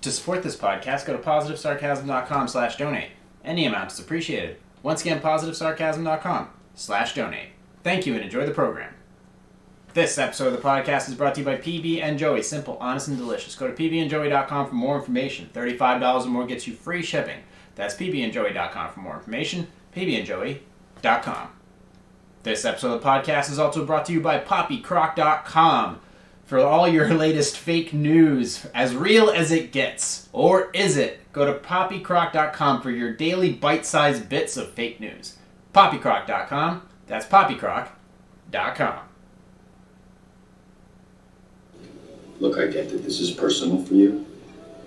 To support this podcast, go to positivesarcasm.com/donate. Any amount is appreciated. Once again, positivesarcasm.com/donate. Thank you and enjoy the program. This episode of the podcast is brought to you by PB and Joey. Simple, honest, and delicious. Go to pbandjoey.com for more information. $35 or more gets you free shipping. That's pbandjoey.com for more information. pbandjoey.com. This episode of the podcast is also brought to you by poppycrock.com. For all your latest fake news, as real as it gets. Or is it? Go to poppycrock.com for your daily bite-sized bits of fake news. Poppycrock.com. That's poppycrock.com. Look, I get that this is personal for you,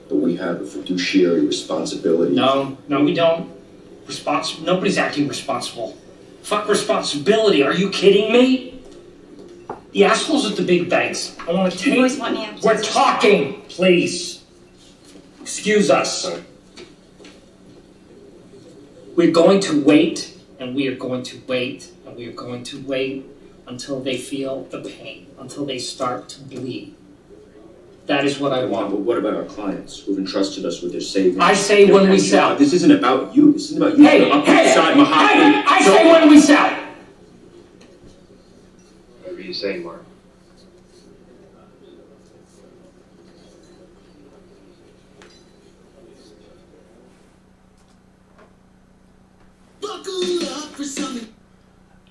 but we have a fiduciary responsibility. No, we don't. Nobody's acting responsible. Fuck responsibility. Are you kidding me? The assholes at the big banks. I want to take... You always want me answers. We're talking, please. Excuse us. Sorry. We're going to wait, and we are going to wait, and we are going to wait until they feel the pain, until they start to bleed. That is what I want. But what about our clients who've entrusted us with their savings? I say when we sell. This isn't about you. This isn't about you. Hey, I say when we sell. Whatever you say, Mark.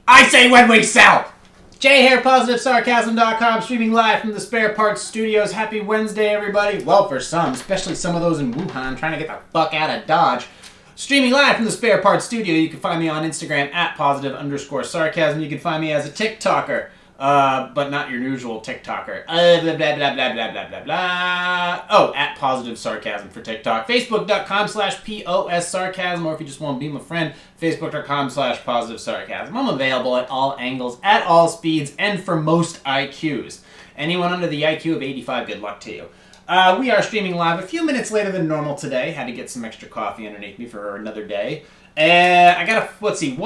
I say when we sell! Jay here, positivesarcasm.com, streaming live from the Spare Parts Studios. Happy Wednesday, everybody. Well, for some, especially some of those in Wuhan trying to get the fuck out of Dodge. Streaming live from the Spare Parts Studio. You can find me on Instagram at positive_sarcasm. You can find me as a TikToker, but not your usual TikToker. Blah, blah, blah, blah, blah, blah, blah, blah. Oh, at Positive Sarcasm for TikTok. Facebook.com/POS Sarcasm, or if you just want to be my friend, Facebook.com/Positive Sarcasm. I'm available at all angles, at all speeds, and for most IQs. Anyone under the IQ of 85, good luck to you. We are streaming live a few minutes later than normal today. Had to get some extra coffee underneath me for another day. I got let's see,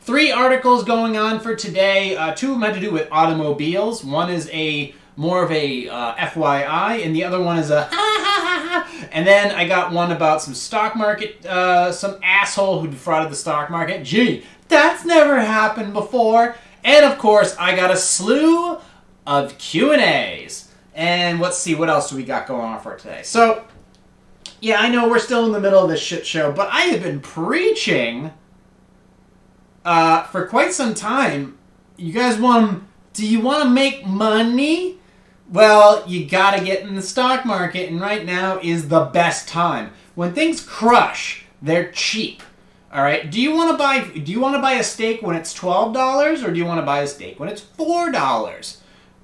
three articles going on for today. Two of them had to do with automobiles. One is more of a FYI, and the other one is a and then I got one about some stock market, some asshole who defrauded the stock market. Gee, that's never happened before. And of course, I got a slew of Q&As. And let's see, what else do we got going on for today? So, yeah, I know we're still in the middle of this shit show, but I have been preaching for quite some time. You guys do you want to make money? Well, you gotta get in the stock market, and right now is the best time. When things crush, they're cheap. All right. Do you want to buy a steak when it's $12, or do you want to buy a steak when it's $4?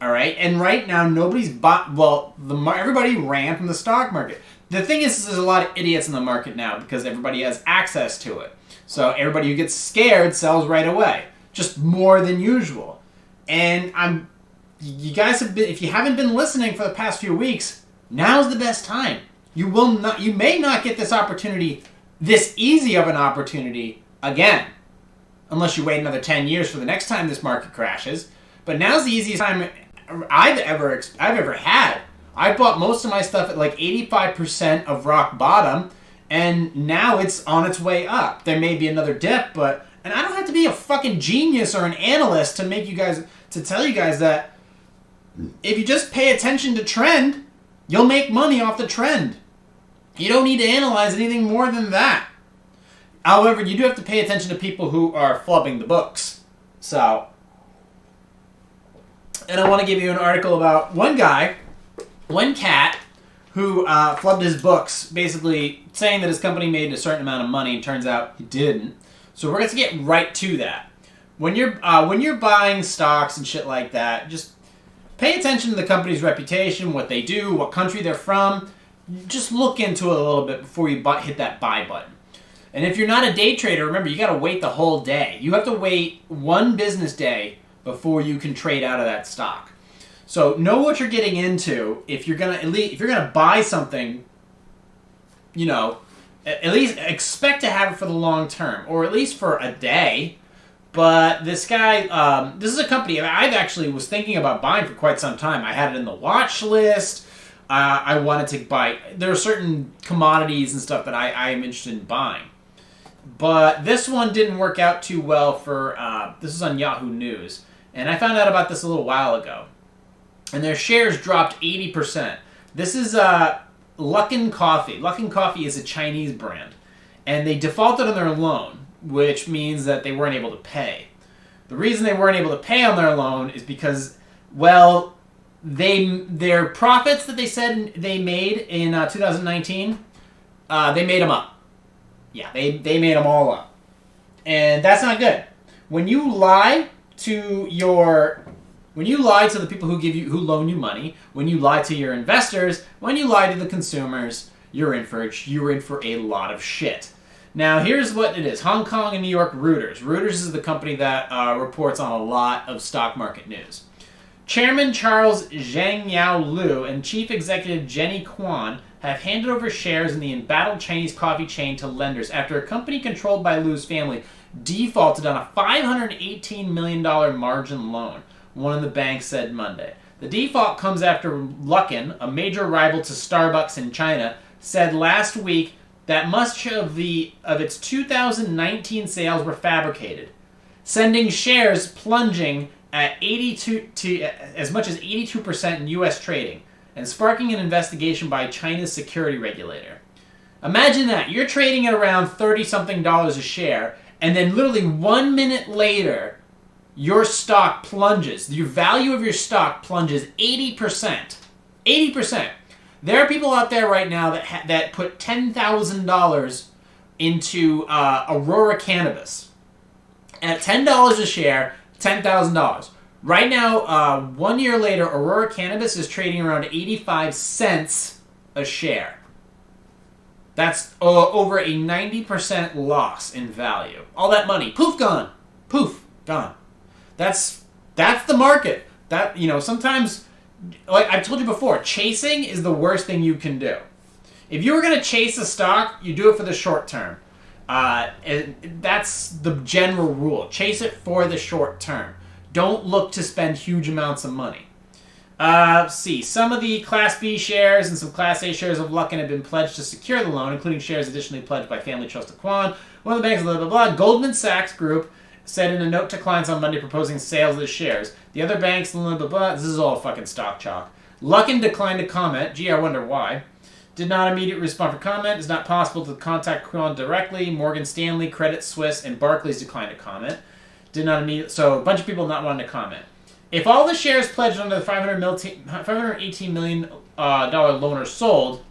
All right. And right now, nobody's bought. Well, everybody ran from the stock market. The thing is, there's a lot of idiots in the market now because everybody has access to it. So everybody who gets scared sells right away, just more than usual. And you guys have been, if you haven't been listening for the past few weeks, now's the best time. You may not get this opportunity, this easy of an opportunity again, unless you wait another 10 years for the next time this market crashes. But now's the easiest time I've ever had. I bought most of my stuff at like 85% of rock bottom, and now it's on its way up. There may be another dip, and I don't have to be a fucking genius or an analyst to tell you guys that if you just pay attention to trend, you'll make money off the trend. You don't need to analyze anything more than that. However, you do have to pay attention to people who are flubbing the books. So, and I want to give you an article about one cat, who flubbed his books, basically saying that his company made a certain amount of money, and turns out he didn't. So we're going to get right to that. When you're buying stocks and shit like that, just pay attention to the company's reputation, what they do, what country they're from. Just look into it a little bit before you hit that buy button. And if you're not a day trader, remember, you got to wait the whole day. You have to wait one business day before you can trade out of that stock. So know what you're getting into. If you're gonna buy something, at least expect to have it for the long term, or at least for a day. But this guy, this is a company I actually was thinking about buying for quite some time. I had it in the watch list. I wanted to buy. There are certain commodities and stuff that I am interested in buying. But this one didn't work out too well for, this is on Yahoo News. And I found out about this a little while ago. And their shares dropped 80%. This is Luckin Coffee. Luckin Coffee is a Chinese brand. And they defaulted on their loan, which means that they weren't able to pay. The reason they weren't able to pay on their loan is because, well, their profits that they said they made in 2019, they made them up. Yeah, they made them all up. And that's not good. When you lie to the people who loan you money, when you lie to your investors, when you lie to the consumers, you're in for a lot of shit. Now, here's what it is. Hong Kong and New York Reuters. Reuters is the company that reports on a lot of stock market news. Chairman Charles Zhang Lu and Chief Executive Jenny Quan have handed over shares in the embattled Chinese coffee chain to lenders after a company controlled by Lu's family defaulted on a $518 million margin loan, one of the banks said Monday. The default comes after Luckin, a major rival to Starbucks in China, said last week that much of its 2019 sales were fabricated, sending shares plunging at 82 to as much as 82% in U.S. trading, and sparking an investigation by China's security regulator. Imagine that. You're trading at around $30-something a share, and then literally 1 minute later, your stock plunges. Your value of your stock plunges 80%. 80%. There are people out there right now that put $10,000 into Aurora Cannabis. At $10 a share, $10,000. Right now, 1 year later, Aurora Cannabis is trading around 85 cents a share. That's over a 90% loss in value. All that money, poof, gone. Poof, gone. That's the market. That, sometimes, like I've told you before, chasing is the worst thing you can do. If you were going to chase a stock, you do it for the short term. And that's the general rule. Chase it for the short term. Don't look to spend huge amounts of money. Let's see. Some of the Class B shares and some Class A shares of Luckin have been pledged to secure the loan, including shares additionally pledged by Family Trust of Quan. One of the banks, blah, blah, blah. Goldman Sachs Group said in a note to clients on Monday proposing sales of the shares. The other banks, blah, blah, blah. This is all fucking stock chalk. Luckin declined to comment. Gee, I wonder why. Did not immediately respond for comment. It's not possible to contact Quan directly. Morgan Stanley, Credit Suisse, and Barclays declined to comment. Did not immediately. So a bunch of people not wanting to comment. If all the shares pledged under the $518 million loan are sold,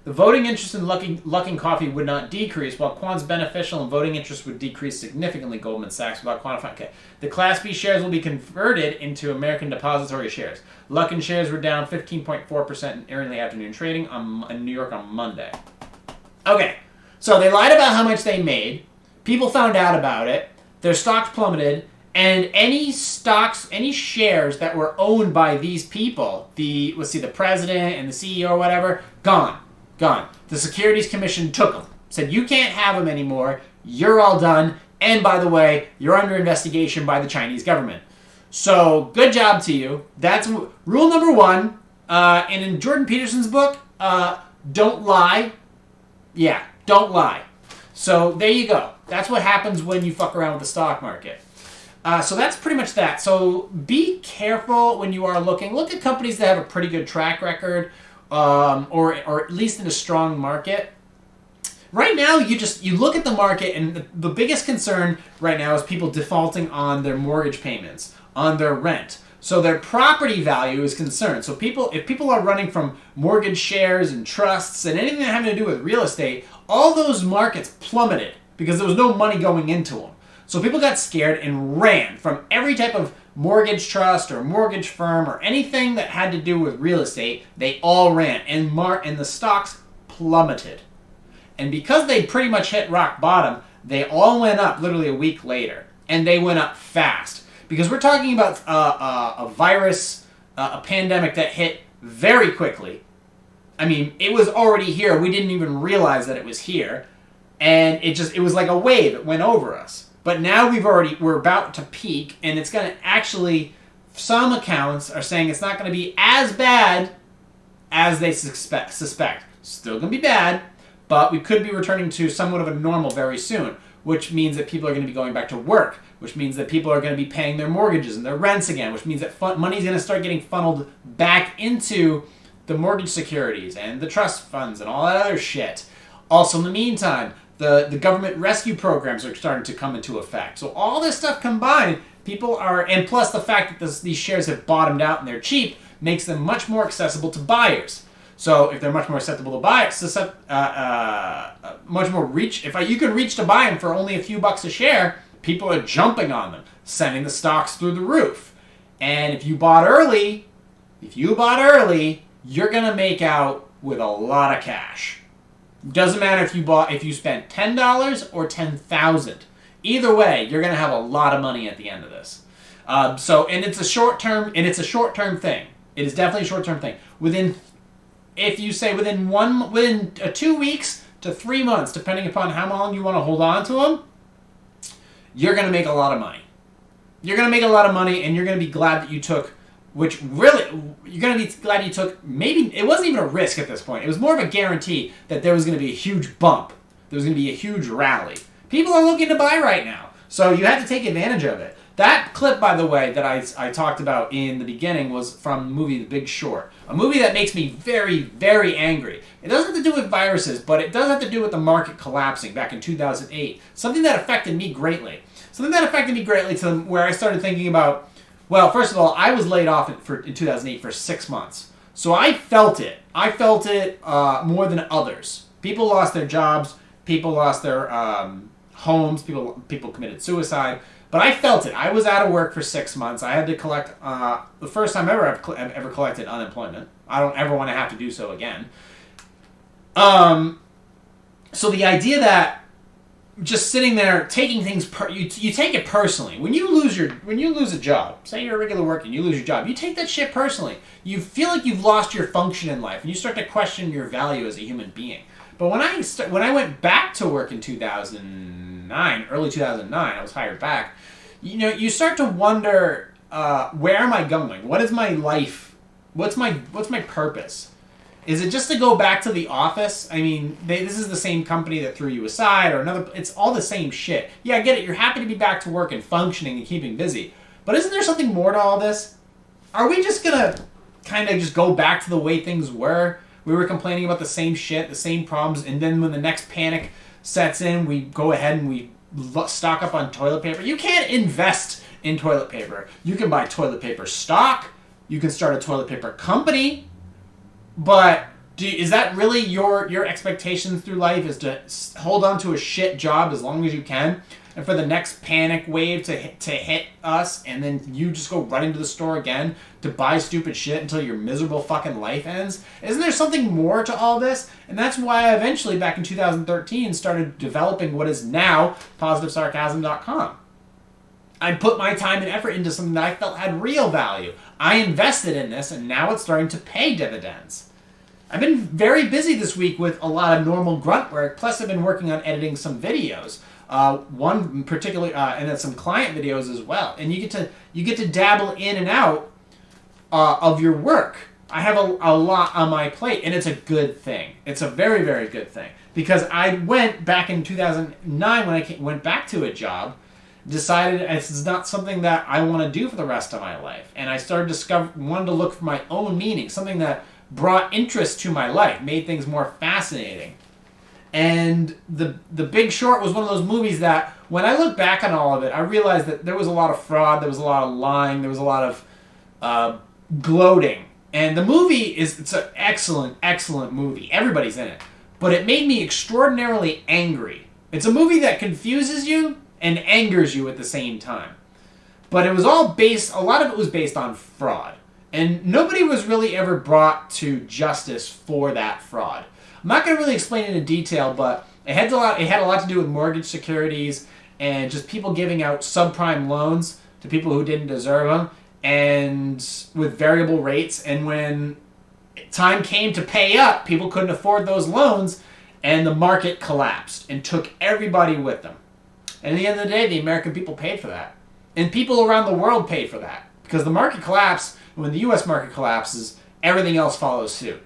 the voting interest in Luckin Coffee would not decrease, while Quan's beneficial and voting interest would decrease significantly, Goldman Sachs, without quantifying. Okay. The Class B shares will be converted into American Depository shares. Luckin shares were down 15.4% in early afternoon trading in New York on Monday. Okay, so they lied about how much they made. People found out about it. Their stocks plummeted. And any shares that were owned by these people, the president and the CEO or whatever, gone. The Securities Commission took them. Said, you can't have them anymore. You're all done. And by the way, you're under investigation by the Chinese government. So, good job to you. That's rule number one. And in Jordan Peterson's book, don't lie. Yeah, don't lie. So, there you go. That's what happens when you fuck around with the stock market. So that's pretty much that. So be careful when you are looking. Look at companies that have a pretty good track record, or at least in a strong market. Right now, you look at the market, and the biggest concern right now is people defaulting on their mortgage payments, on their rent. So their property value is concerned. So if people are running from mortgage shares and trusts and anything having to do with real estate, all those markets plummeted because there was no money going into them. So people got scared and ran from every type of mortgage trust or mortgage firm or anything that had to do with real estate. They all ran, and the stocks plummeted. And because they pretty much hit rock bottom, they all went up literally a week later, and they went up fast because we're talking about a virus, a pandemic that hit very quickly. I mean, it was already here. We didn't even realize that it was here, and it was like a wave. It went over us. But now we're about to peak, and it's going to actually, some accounts are saying it's not going to be as bad as they suspect. Still going to be bad, but we could be returning to somewhat of a normal very soon, which means that people are going to be going back to work, which means that people are going to be paying their mortgages and their rents again, which means that money is going to start getting funneled back into the mortgage securities and the trust funds and all that other shit. Also, in the meantime, the government rescue programs are starting to come into effect. So all this stuff combined, people are, and plus the fact that these shares have bottomed out and they're cheap, makes them much more accessible to buyers. So if they're much more acceptable to buy, much more reach. If you can reach to buy them for only a few bucks a share, people are jumping on them, sending the stocks through the roof. And if you bought early, you're gonna make out with a lot of cash. Doesn't matter if you spent $10 or $10,000. Either way, you're gonna have a lot of money at the end of this. And it's a short term thing. It is definitely a short term thing. Within 2 weeks to 3 months, depending upon how long you want to hold on to them, you're going to make a lot of money. You're going to make a lot of money, and you're going to be glad that you took, maybe, it wasn't even a risk at this point. It was more of a guarantee that there was going to be a huge bump. There was going to be a huge rally. People are looking to buy right now, so you have to take advantage of it. That clip, by the way, that I talked about in the beginning was from the movie The Big Short. A movie that makes me very, very angry. It doesn't have to do with viruses, but it does have to do with the market collapsing back in 2008. Something that affected me greatly. To where I started thinking about, well, first of all, I was laid off in 2008 for 6 months. So I felt it. More than others. People lost their jobs. People lost their homes. People committed suicide. But I felt it. I was out of work for 6 months. I had to collect the first time I've ever collected unemployment. I don't ever want to have to do so again. So the idea that just sitting there taking things, you take it personally. When you lose a job, say you're a regular worker and you lose your job, you take that shit personally. You feel like you've lost your function in life, and you start to question your value as a human being. But when I went back to work in 2009, early 2009, I was hired back. You start to wonder, where am I going? What is my life? What's my purpose? Is it just to go back to the office? I mean, this is the same company that threw you aside, or another. It's all the same shit. Yeah, I get it. You're happy to be back to work and functioning and keeping busy. But isn't there something more to all this? Are we just gonna kind of just go back to the way things were? We were complaining about the same shit, the same problems, and then when the next panic sets in, we go ahead and we stock up on toilet paper. You can't invest in toilet paper. You can buy toilet paper stock. You can start a toilet paper company. But is that really your expectations through life, is to hold on to a shit job as long as you can, and for the next panic wave to hit us, and then you just go running to the store again to buy stupid shit until your miserable fucking life ends? Isn't there something more to all this? And that's why I eventually, back in 2013, started developing what is now PositiveSarcasm.com. I put my time and effort into something that I felt had real value. I invested in this, and now it's starting to pay dividends. I've been very busy this week with a lot of normal grunt work, plus I've been working on editing some videos. One particularly, and then some client videos as well. And you get to dabble in and out of your work. I have a lot on my plate, and it's a good thing. It's a very, very good thing. Because I went back in 2009 when I went back to a job, decided it's not something that I want to do for the rest of my life. And I started wanted to look for my own meaning, something that brought interest to my life, made things more fascinating. And the Big Short was one of those movies that, when I look back on all of it, I realized that there was a lot of fraud, there was a lot of lying, there was a lot of gloating. And the movie it's an excellent, excellent movie. Everybody's in it. But it made me extraordinarily angry. It's a movie that confuses you and angers you at the same time. But a lot of it was based on fraud. And nobody was really ever brought to justice for that fraud. I'm not going to really explain it in detail, but it had a lot to do with mortgage securities and just people giving out subprime loans to people who didn't deserve them, and with variable rates. And when time came to pay up, people couldn't afford those loans, and the market collapsed and took everybody with them. And at the end of the day, the American people paid for that. And people around the world paid for that. Because the market collapsed, when the U.S. market collapses, everything else follows suit.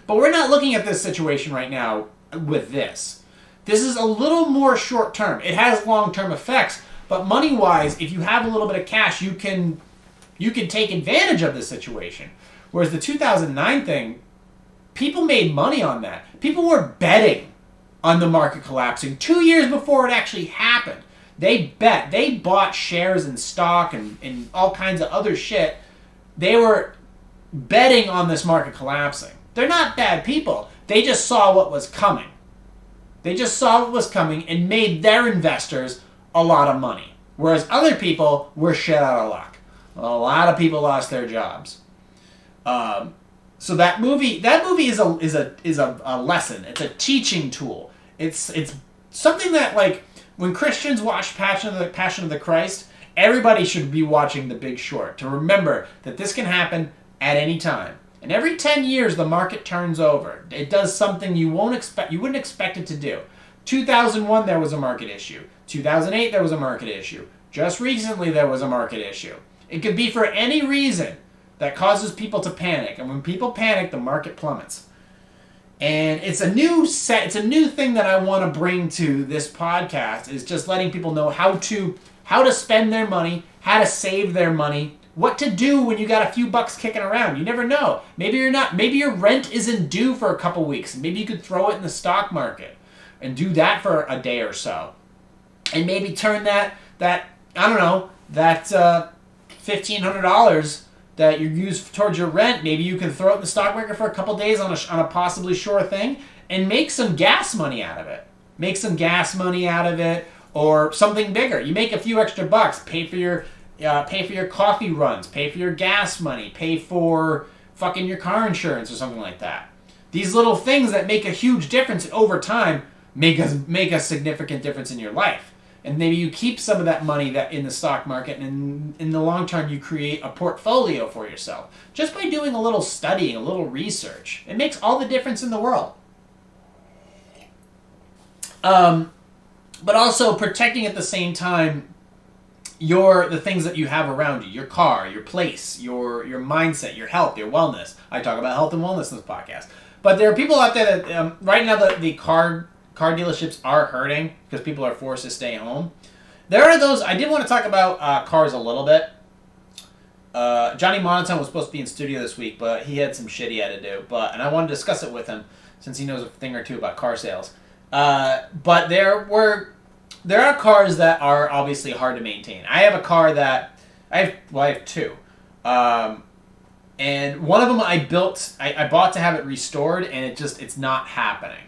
But we're not looking at this situation right now with this. This is a little more short term. It has long term effects, but money wise, if you have a little bit of cash, you can take advantage of the situation. Whereas the 2009 thing, people made money on that. People were betting on the market collapsing 2 years before it actually happened. They bought shares in stock and all kinds of other shit. They were betting on this market collapsing. They're not bad people. They just saw what was coming. They just saw what was coming and made their investors a lot of money. Whereas other people were shit out of luck. A lot of people lost their jobs. So that movie is a lesson. It's a teaching tool. It's something that, like, when Christians watch Passion of the Christ, everybody should be watching The Big Short to remember that this can happen at any time. And every 10 years, the market turns over. It does something you wouldn't expect it to do. 2001, there was a market issue. 2008, there was a market issue. Just recently, there was a market issue. It could be for any reason that causes people to panic. And when people panic, the market plummets. And it's a new thing that I want to bring to this podcast, is just letting people know how to spend their money, how to save their money, what to do when you got a few bucks kicking around. You never know. Maybe your rent isn't due for a couple weeks. Maybe you could throw it in the stock market and do that for a day or so. And maybe turn that $1,500 that you use towards your rent, maybe you can throw it in the stock market for a couple days on a possibly sure thing and make some gas money out of it. Make some gas money out of it, or something bigger. You make a few extra bucks, pay for your coffee runs, pay for your gas money, pay for fucking your car insurance or something like that. These little things that make a huge difference over time make a significant difference in your life. And maybe you keep some of that money that in the stock market, and in the long term you create a portfolio for yourself. Just by doing a little studying, a little research. It makes all the difference in the world. But also protecting at the same time the things that you have around you. Your car, your place, your mindset, your health, your wellness. I talk about health and wellness in this podcast. But there are people out there that, right now the car dealerships are hurting because people are forced to stay home. There are those. I did want to talk about cars a little bit. Johnny Monotone was supposed to be in studio this week, but he had some shit he had to do. And I wanted to discuss it with him since he knows a thing or two about car sales. But there are cars that are obviously hard to maintain. I have a car that I have two. And one of them I bought to have it restored, and it's not happening.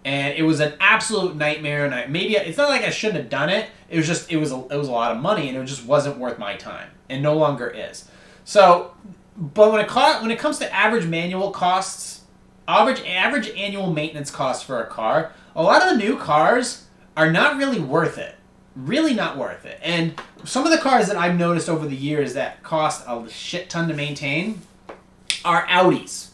And it was an absolute nightmare, and it's not like I shouldn't have done it. It was a lot of money, and it just wasn't worth my time, and no longer is. So, but when it comes to average manual costs, average annual maintenance costs for a car, a lot of the new cars are not really worth it. Really not worth it. And some of the cars that I've noticed over the years that cost a shit ton to maintain are Audis.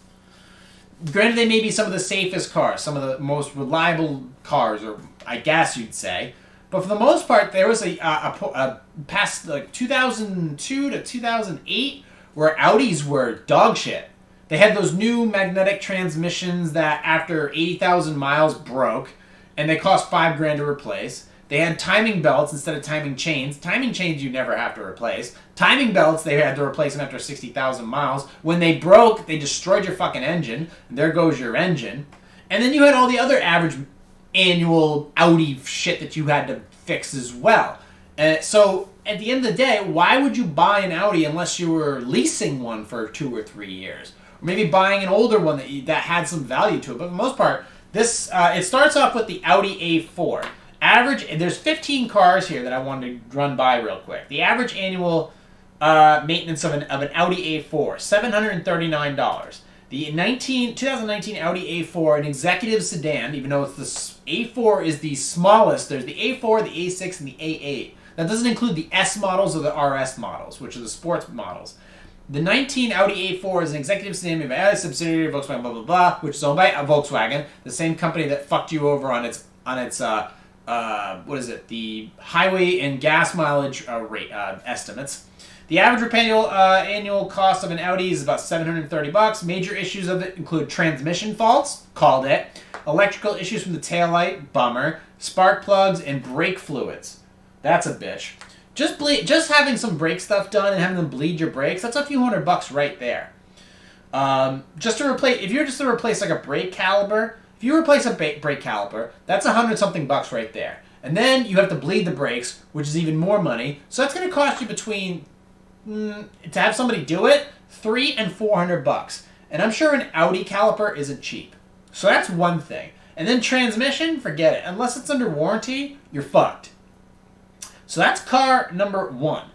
Granted, they may be some of the safest cars, some of the most reliable cars, or I guess you'd say. But for the most part, there was a past like 2002 to 2008 where Audis were dog shit. They had those new magnetic transmissions that after 80,000 miles broke, and they cost $5,000 to replace. They had timing belts instead of timing chains. Timing chains you never have to replace. Timing belts, they had to replace them after 60,000 miles. When they broke, they destroyed your fucking engine. And there goes your engine. And then you had all the other average annual Audi shit that you had to fix as well. So at the end of the day, why would you buy an Audi unless you were leasing one for 2 or 3 years? Or maybe buying an older one that had some value to it. But for the most part, this it starts off with the Audi A4. There's 15 cars here that I wanted to run by real quick. The average annual maintenance of an Audi A4, $739. The 2019 Audi A4, an executive sedan, even though A4 is the smallest, there's the A4, the A6, and the A8. That doesn't include the S models or the RS models, which are the sports models. The 19 Audi A4 is an executive sedan made by a subsidiary of Volkswagen, blah, blah, blah, which is owned by Volkswagen, the same company that fucked you over on its the highway and gas mileage rate estimates. The average annual cost of an Audi is about $730. Major issues of it include transmission faults, called it, electrical issues from the taillight, bummer, spark plugs, and brake fluids. That's a bitch. Just having some brake stuff done and having them bleed your brakes, that's a few $100 right there. Just to replace, if you're just to replace like a brake caliper, if you replace a brake caliper, that's $100-something right there. And then you have to bleed the brakes, which is even more money. So that's going to cost you between, to have somebody do it, $300 and $400. And I'm sure an Audi caliper isn't cheap. So that's one thing. And then transmission, forget it. Unless it's under warranty, you're fucked. So that's car number 1.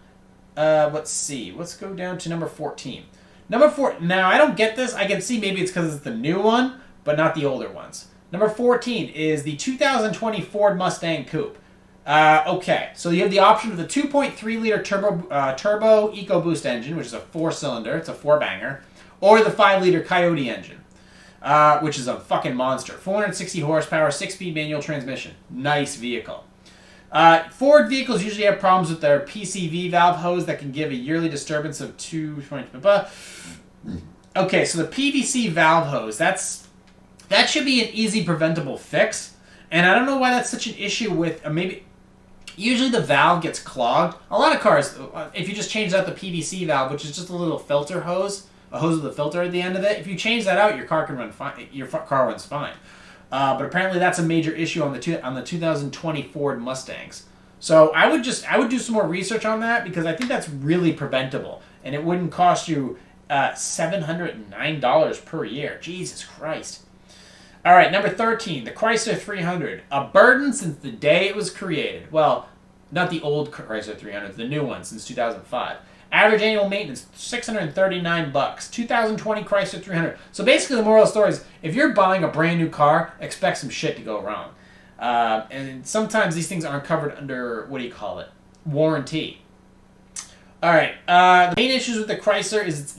Let's see. Let's go down to number 14. Number 4. Now, I don't get this. I can see maybe it's because it's the new one, but not the older ones. Number 14 is the 2020 Ford Mustang Coupe. Okay, so you have the option of the 2.3-liter turbo EcoBoost engine, which is a 4-cylinder. It's a 4-banger. Or the 5-liter Coyote engine, which is a fucking monster. 460 horsepower, 6-speed manual transmission. Nice vehicle. Ford vehicles usually have problems with their PCV valve hose that can give a yearly disturbance of 220. Okay, so the PVC valve hose, that should be an easy preventable fix. And I don't know why that's such an issue with maybe. Usually the valve gets clogged. A lot of cars, if you just change out the PVC valve, which is just a little filter hose, a hose with a filter at the end of it, if you change that out, your car can run fine. Your car runs fine. But apparently that's a major issue on the 2020 Ford Mustangs. So I would do some more research on that because I think that's really preventable, and it wouldn't cost you $709 per year. Jesus Christ. All right, number 13, the Chrysler 300, a burden since the day it was created. Well, not the old Chrysler 300, the new one since 2005. Average annual maintenance, $639. 2020 Chrysler 300. So basically the moral of the story is, if you're buying a brand new car, expect some shit to go wrong. And sometimes these things aren't covered under, warranty. All right, the main issues with the Chrysler is its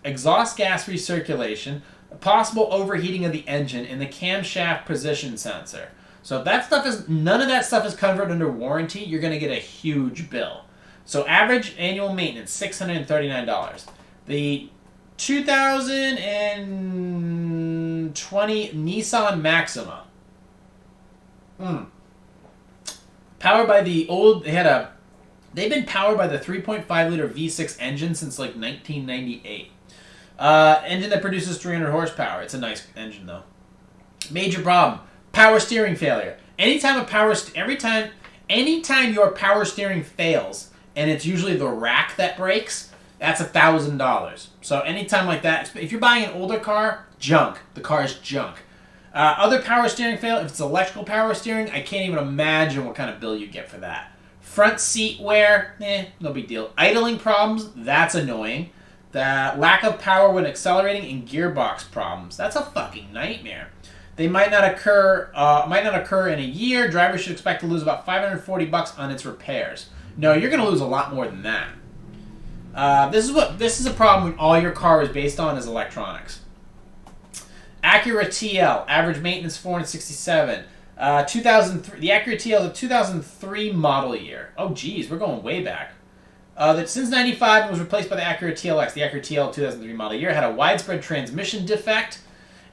exhaust gas recirculation, possible overheating of the engine, and the camshaft position sensor. So if none of that stuff is covered under warranty, you're going to get a huge bill. So average annual maintenance, $639. The 2020 Nissan Maxima. Powered by they've been powered by the 3.5-liter V6 engine since like 1998. Engine that produces 300 horsepower. It's a nice engine though. Major problem: power steering failure. Anytime your power steering fails, and it's usually the rack that breaks, that's $1,000. So anytime like that, if you're buying an older car, junk. The car is junk. Other power steering fail, if it's electrical power steering, I can't even imagine what kind of bill you get for that. Front seat wear, no big deal. Idling problems, that's annoying. The lack of power when accelerating and gearbox problems, that's a fucking nightmare. They might not occur in a year. Drivers should expect to lose about $540 on its repairs. No, you're going to lose a lot more than that. This is a problem when all your car is based on is electronics. Acura TL, average maintenance $467. 2003. The Acura TL is a 2003 model year. Oh, geez, we're going way back. That since '95 was replaced by the Acura TLX. The Acura TL 2003 model year had a widespread transmission defect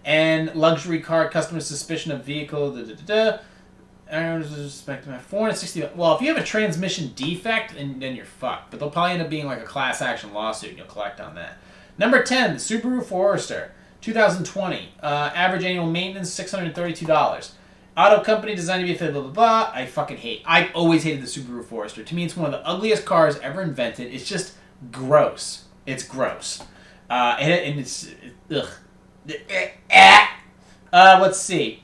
and luxury car customer suspicion of vehicle. $460. Well, if you have a transmission defect, then you're fucked. But they'll probably end up being like a class action lawsuit, and you'll collect on that. Number 10, the Subaru Forester, 2020. Average annual maintenance $632. Auto company designed to be fit, blah, blah, blah. I've always hated the Subaru Forester. To me, it's one of the ugliest cars ever invented. It's just gross. It's gross. And it's... Ugh. Let's see.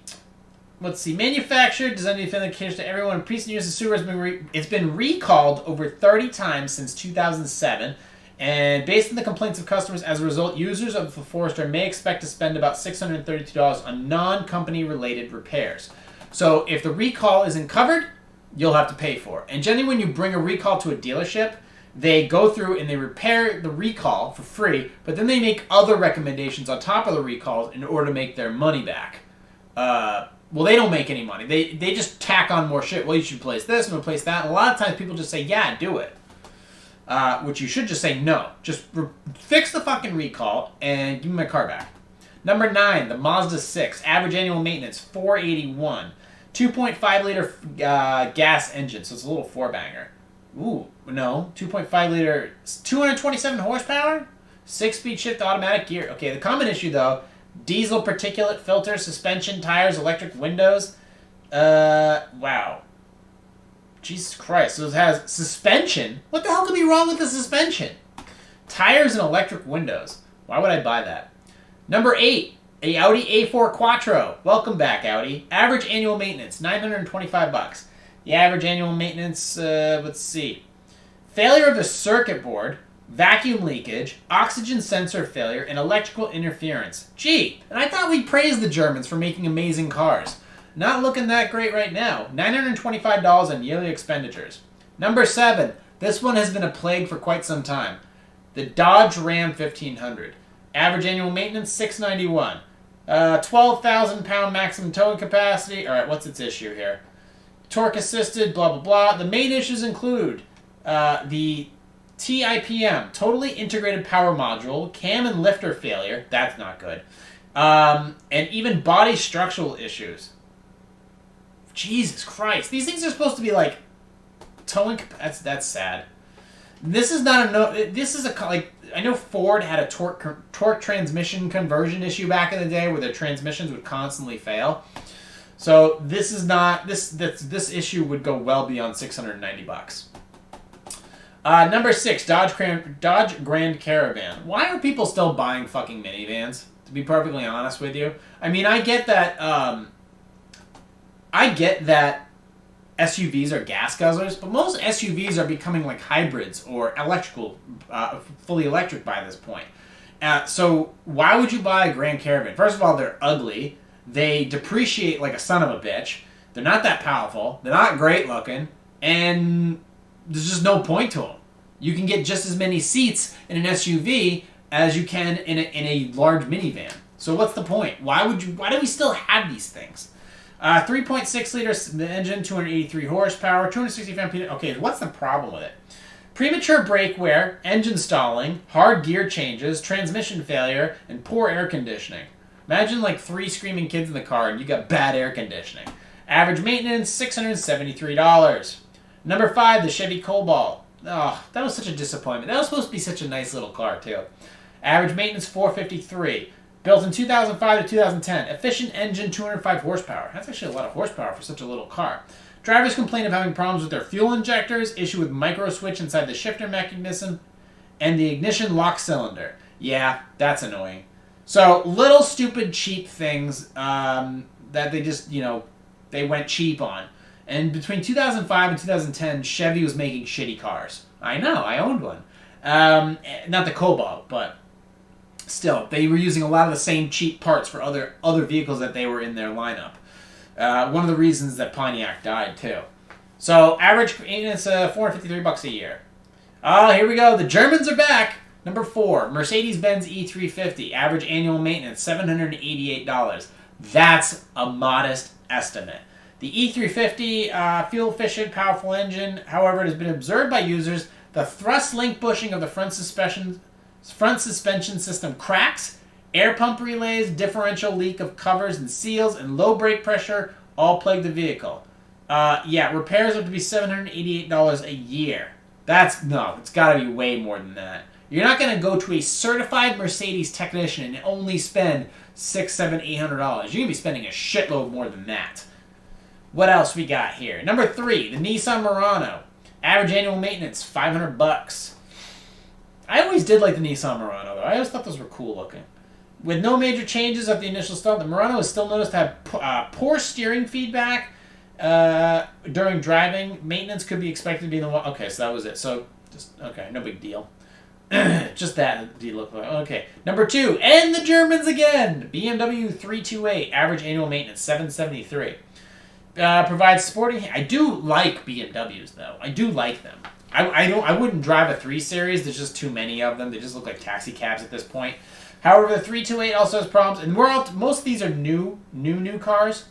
Manufactured, designed to defend the caters to everyone. In recent years, the Subaru has been recalled over 30 times since 2007. And based on the complaints of customers, as a result, users of the Forester may expect to spend about $632 on non-company related repairs. So if the recall isn't covered, you'll have to pay for it. And generally when you bring a recall to a dealership, they go through and they repair the recall for free, but then they make other recommendations on top of the recalls in order to make their money back. Well, they don't make any money. They just tack on more shit. Well, you should replace this and replace that. And a lot of times people just say, yeah, do it. which you should just say no. Just fix the fucking recall and give me my car back. Number 9, the Mazda 6. Average annual maintenance, $481. 2.5 liter gas engine, so it's a little 4-banger. Ooh, no. 2.5 liter, 227 horsepower? 6-speed shift automatic gear. Okay, the common issue, though, diesel particulate filter, suspension, tires, electric windows. Wow. Jesus Christ. So it has suspension? What the hell could be wrong with the suspension? Tires and electric windows. Why would I buy that? Number 8, a Audi A4 Quattro. Welcome back, Audi. Average annual maintenance, $925. The average annual maintenance, let's see. Failure of the circuit board, vacuum leakage, oxygen sensor failure, and electrical interference. Gee, and I thought we praised the Germans for making amazing cars. Not looking that great right now. $925 on yearly expenditures. Number 7, this one has been a plague for quite some time. The Dodge Ram 1500. Average annual maintenance, $691. 12,000 pound maximum towing capacity. Alright, what's its issue here? Torque assisted, blah, blah, blah. The main issues include the TIPM, totally integrated power module, cam and lifter failure. That's not good. And even body structural issues. Jesus Christ. These things are supposed to be like towing. That's sad. This is not a. This is a like. I know Ford had a torque transmission conversion issue back in the day where their transmissions would constantly fail. So this is not this issue would go well beyond $690. Number 6, Dodge Grand Caravan. Why are people still buying fucking minivans? To be perfectly honest with you, I mean, I get that. SUVs are gas guzzlers, but most SUVs are becoming like hybrids or electrical, fully electric by this point. So why would you buy a Grand Caravan? First of all, they're ugly. They depreciate like a son of a bitch. They're not that powerful. They're not great looking. And there's just no point to them. You can get just as many seats in an SUV as you can in a large minivan. So what's the point? Why do we still have these things? 3.6 liter engine, 283 horsepower, 265 pound. Okay, what's the problem with it? Premature brake wear, engine stalling, hard gear changes, transmission failure, and poor air conditioning. Imagine like 3 screaming kids in the car and you got bad air conditioning. Average maintenance, $673. Number 5, the Chevy Cobalt. Oh, that was such a disappointment. That was supposed to be such a nice little car too. Average maintenance, $453. Built in 2005 to 2010. Efficient engine, 205 horsepower. That's actually a lot of horsepower for such a little car. Drivers complain of having problems with their fuel injectors, issue with micro switch inside the shifter mechanism, and the ignition lock cylinder. Yeah, that's annoying. So, little stupid cheap things that they just, they went cheap on. And between 2005 and 2010, Chevy was making shitty cars. I know, I owned one. Not the Cobalt, but still, they were using a lot of the same cheap parts for other vehicles that they were in their lineup. One of the reasons that Pontiac died, too. So, average maintenance, $453 a year. Oh, here we go. The Germans are back. Number 4, Mercedes-Benz E350. Average annual maintenance, $788. That's a modest estimate. The E350, fuel-efficient, powerful engine. However, it has been observed by users the thrust link bushing of the front suspension system cracks, air pump relays, differential leak of covers and seals, and low brake pressure all plague the vehicle. Repairs have to be $788 a year. It's got to be way more than that. You're not going to go to a certified Mercedes technician and only spend $600, $700, $800. You're going to be spending a shitload more than that. What else we got here? Number 3, the Nissan Murano. Average annual maintenance, $500. I always did like the Nissan Murano, though. I always thought those were cool looking. With no major changes of the initial stuff, the Murano is still noticed to have poor steering feedback during driving. Maintenance could be expected to be the one. Okay, so that was it. So, no big deal. Just that do you look like. Okay. Number 2, and the Germans again. BMW 328, average annual maintenance, $773. Provides sporting. I do like BMWs though. I do like them. I wouldn't drive a 3 Series. There's just too many of them. They just look like taxi cabs at this point. However, the 328 also has problems, and most of these are new cars.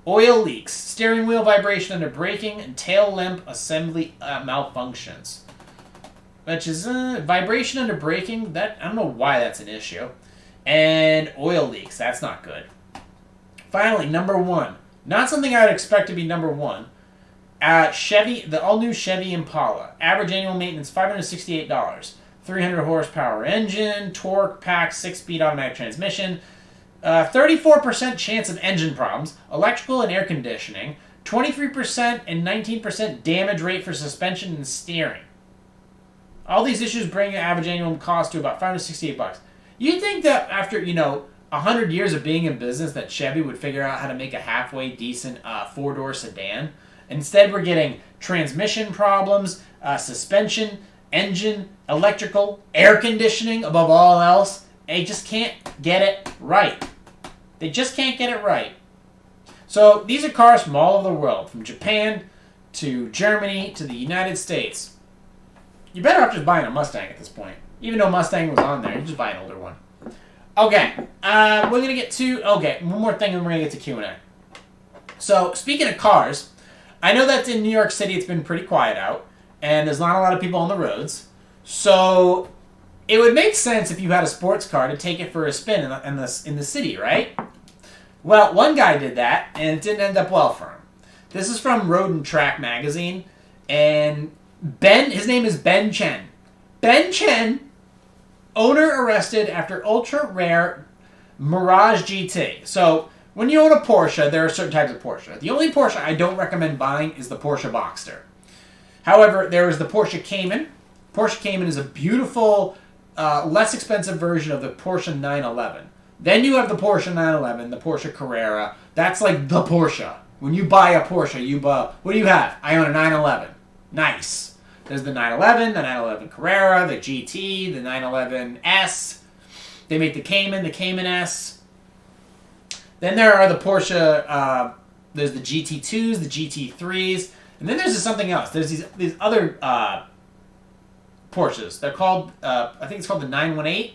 Oil leaks, steering wheel vibration under braking, and tail lamp assembly malfunctions. which is vibration under braking. That I don't know why that's an issue. And oil leaks. That's not good. Finally, number 1. Not something I would expect to be number 1. Chevy, the all-new Chevy Impala. Average annual maintenance, $568. 300 horsepower engine, torque, pack, 6-speed automatic transmission. 34% chance of engine problems, electrical and air conditioning. 23% and 19% damage rate for suspension and steering. All these issues bring the average annual cost to about $568. You'd think that after, 100 years of being in business that Chevy would figure out how to make a halfway decent 4-door sedan. Instead, we're getting transmission problems, suspension, engine, electrical, air conditioning, above all else. They just can't get it right. They just can't get it right. So these are cars from all over the world, from Japan to Germany to the United States. You're better off just buying a Mustang at this point. Even though Mustang was on there, you just buy an older one. Okay, we're going to get to... Okay, one more thing and we're going to get to Q&A. So, speaking of cars, I know that in New York City it's been pretty quiet out, and there's not a lot of people on the roads. So, it would make sense if you had a sports car to take it for a spin in the city, right? Well, one guy did that, and it didn't end up well for him. This is from Road and Track magazine, and his name is Ben Chen. Ben Chen, owner arrested after ultra-rare Mirage GT. So, when you own a Porsche, there are certain types of Porsche. The only Porsche I don't recommend buying is the Porsche Boxster. However, there is the Porsche Cayman. Porsche Cayman is a beautiful, less expensive version of the Porsche 911. Then you have the Porsche 911, the Porsche Carrera. That's like the Porsche. When you buy a Porsche, what do you have? I own a 911. Nice. There's the 911, the 911 Carrera, the GT, the 911S. They make the Cayman S. Then there are the Porsche, there's the GT2s, the GT3s, and then there's something else. There's these other Porsches. They're called, I think it's called the 918,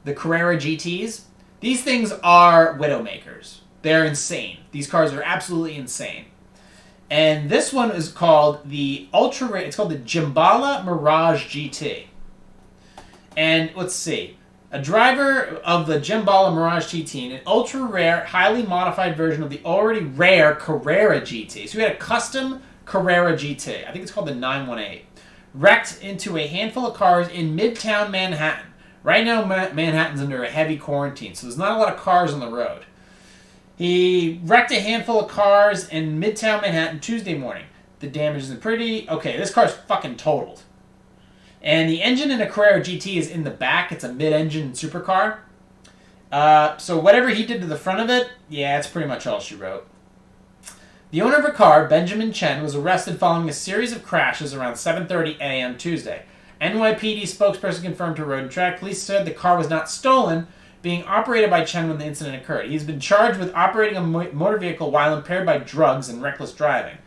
the Carrera GTs. These things are widowmakers. They're insane. These cars are absolutely insane. And this one is called the it's called the Jimbala Mirage GT. And let's see. A driver of the Jimbala Mirage GT, an ultra-rare, highly modified version of the already rare Carrera GT. So we had a custom Carrera GT. I think it's called the 918. Wrecked into a handful of cars in Midtown Manhattan. Right now, Manhattan's under a heavy quarantine, so there's not a lot of cars on the road. He wrecked a handful of cars in Midtown Manhattan Tuesday morning. The damage isn't pretty. Okay, this car's fucking totaled. And the engine in a Carrera GT is in the back. It's a mid-engine supercar. So whatever he did to the front of it, yeah, that's pretty much all she wrote. The owner of a car, Benjamin Chen, was arrested following a series of crashes around 7:30 a.m. Tuesday. NYPD spokesperson confirmed to Road and Track. Police said the car was not stolen, being operated by Chen when the incident occurred. He's been charged with operating a motor vehicle while impaired by drugs and reckless driving.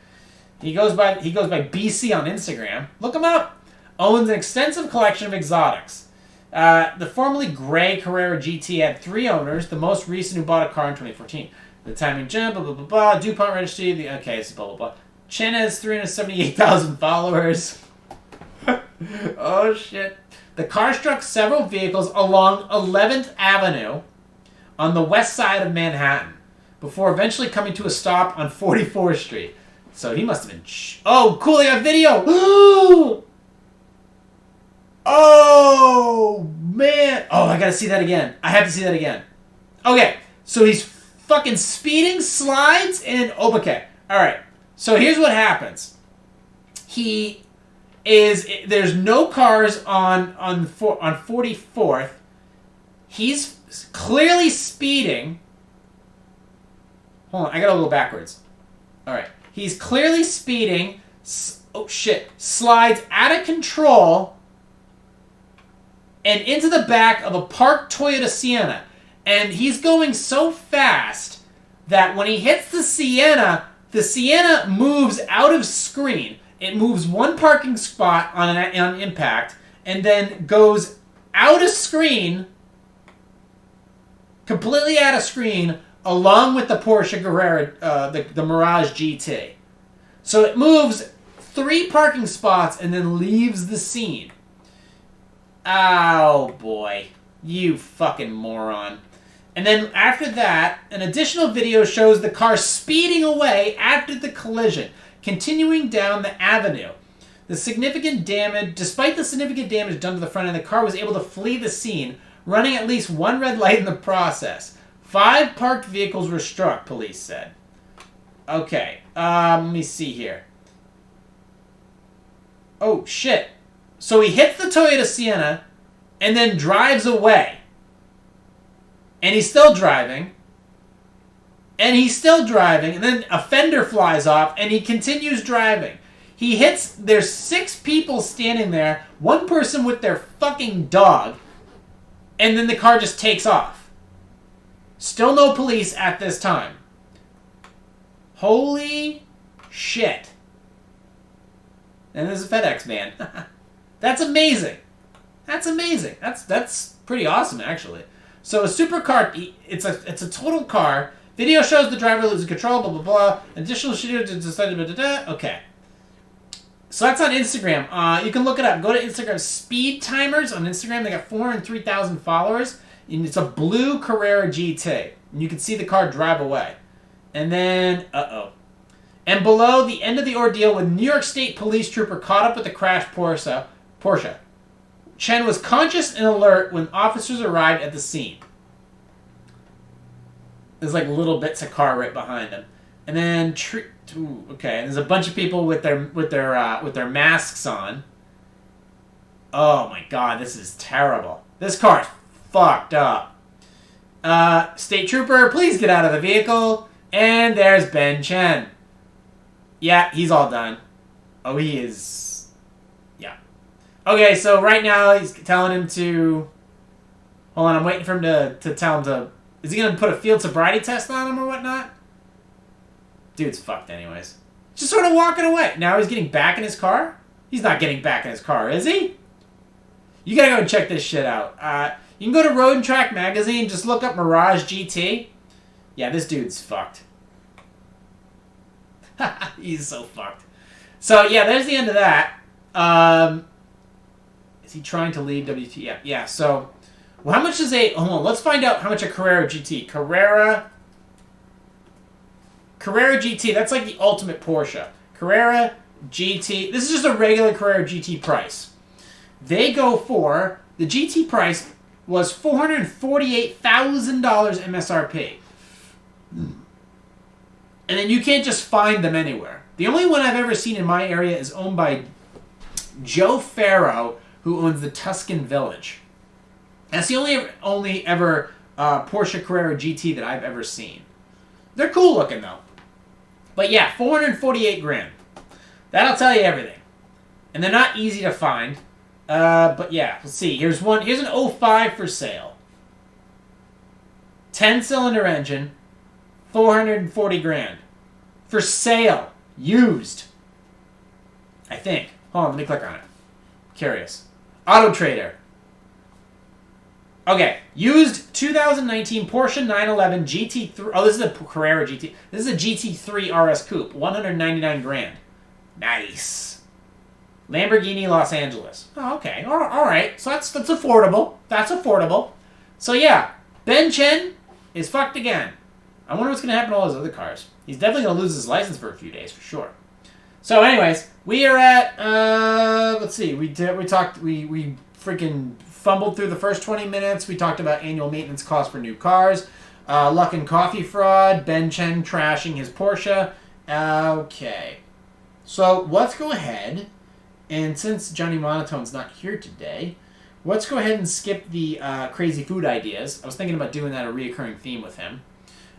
He goes by BC on Instagram. Look him up. Owns an extensive collection of exotics. The formerly gray Carrera GT had 3 owners, the most recent who bought a car in 2014. The timing jump, blah, blah, blah, blah. DuPont registry, okay, it's blah, blah, blah. Chen has 378,000 followers. Oh, shit. The car struck several vehicles along 11th Avenue on the west side of Manhattan before eventually coming to a stop on 44th Street. So he must have been... Oh, cool, they got video! Oh, man! Oh, I gotta see that again. I have to see that again. Okay, so he's fucking speeding, slides, and... Oh, okay. Alright, so here's what happens. There's no cars on 44th. He's clearly speeding. Hold on, I gotta go backwards. Alright. He's clearly speeding. Oh shit. Slides out of control and into the back of a parked Toyota Sienna. And he's going so fast that when he hits the Sienna moves out of screen. It moves one parking spot on impact and then goes out of screen, completely out of screen, along with the Porsche Carrera, the Mirage GT. So it moves 3 parking spots and then leaves the scene. Oh, boy. You fucking moron. And then after that, an additional video shows the car speeding away after the collision, continuing down the avenue. Despite the significant damage done to the front end, the car was able to flee the scene, running at least one red light in the process. 5 parked vehicles were struck, police said. Okay, let me see here. Oh, shit. So he hits the Toyota Sienna and then drives away. And he's still driving. And he's still driving. And then a fender flies off and he continues driving. There's 6 people standing there. 1 person with their fucking dog. And then the car just takes off. Still no police at this time. Holy shit. And there's a FedEx man. That's amazing. That's amazing. That's pretty awesome, actually. So a supercar, it's a total car. Video shows the driver losing control, blah, blah, blah. Additional shooter decided, blah, blah, blah. Okay. So that's on Instagram. You can look it up. Go to Instagram. Speed Timers on Instagram. They got 403,000 followers. And it's a blue Carrera GT. And you can see the car drive away. And then, And below, the end of the ordeal when New York State police trooper caught up with the crashed Porsche. Chen was conscious and alert when officers arrived at the scene. There's like little bits of car right behind him. And then, okay, there's a bunch of people with their masks on. Oh my god, this is terrible. This car's fucked up. State trooper, please get out of the vehicle. And there's Ben Chen. Yeah, he's all done. Oh, he is. Yeah. Okay, so right now he's telling him to. Hold on, I'm waiting for him to tell him to. Is he going to put a field sobriety test on him or whatnot? Dude's fucked, anyways. Just sort of walking away. Now he's getting back in his car? He's not getting back in his car, is he? You gotta go and check this shit out. You can go to Road and Track Magazine, just look up Mirage GT. Yeah, this dude's fucked. He's so fucked. So, yeah, there's the end of that. Is he trying to leave WTF? Yeah, so... Well, how much is hold on, let's find out how much a Carrera GT. Carrera GT, that's like the ultimate Porsche. Carrera GT, this is just a regular Carrera GT price. They go for, the GT price was $448,000 MSRP. And then you can't just find them anywhere. The only one I've ever seen in my area is owned by Joe Farrow, who owns the Tuscan Village. That's the only ever Porsche Carrera GT that I've ever seen. They're cool looking though. But yeah, $448,000. That'll tell you everything. And they're not easy to find. But yeah, let's see. Here's an 05 for sale. 10-cylinder engine, $440,000. For sale. Used. I think. Hold on, let me click on it. Curious. Auto Trader. Okay, used 2019 Porsche 911 GT3. Oh, this is a Carrera GT. This is a GT3 RS Coupe. $199,000. Nice. Lamborghini Los Angeles. Oh, okay. All right. So that's affordable. That's affordable. So yeah, Ben Chen is fucked again. I wonder what's going to happen to all his other cars. He's definitely going to lose his license for a few days, for sure. So anyways, we are at, let's see, we freaking fumbled through the first 20 minutes. We talked about annual maintenance costs for new cars, Luckin Coffee fraud, Ben Chen trashing his Porsche. Okay. So let's go ahead, and since Johnny Monotone's not here today, let's go ahead and skip the crazy food ideas. I was thinking about doing that a reoccurring theme with him.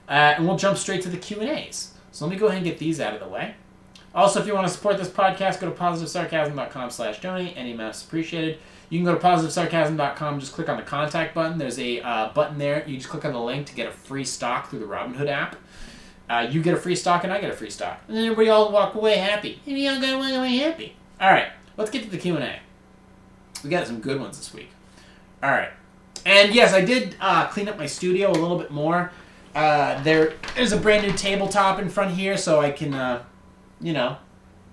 And we'll jump straight to the Q&As. So let me go ahead and get these out of the way. Also, if you want to support this podcast, go to positivesarcasm.com/donate. Any amount is appreciated. You can go to positivesarcasm.com, just click on the contact button. There's a button there. You just click on the link to get a free stock through the Robinhood app. You get a free stock and I get a free stock. And then everybody all walk away happy. And we all go away happy. All right, let's get to the Q&A. We got some good ones this week. All right. And yes, I did clean up my studio a little bit more. There's a brand new tabletop in front here, so I can, a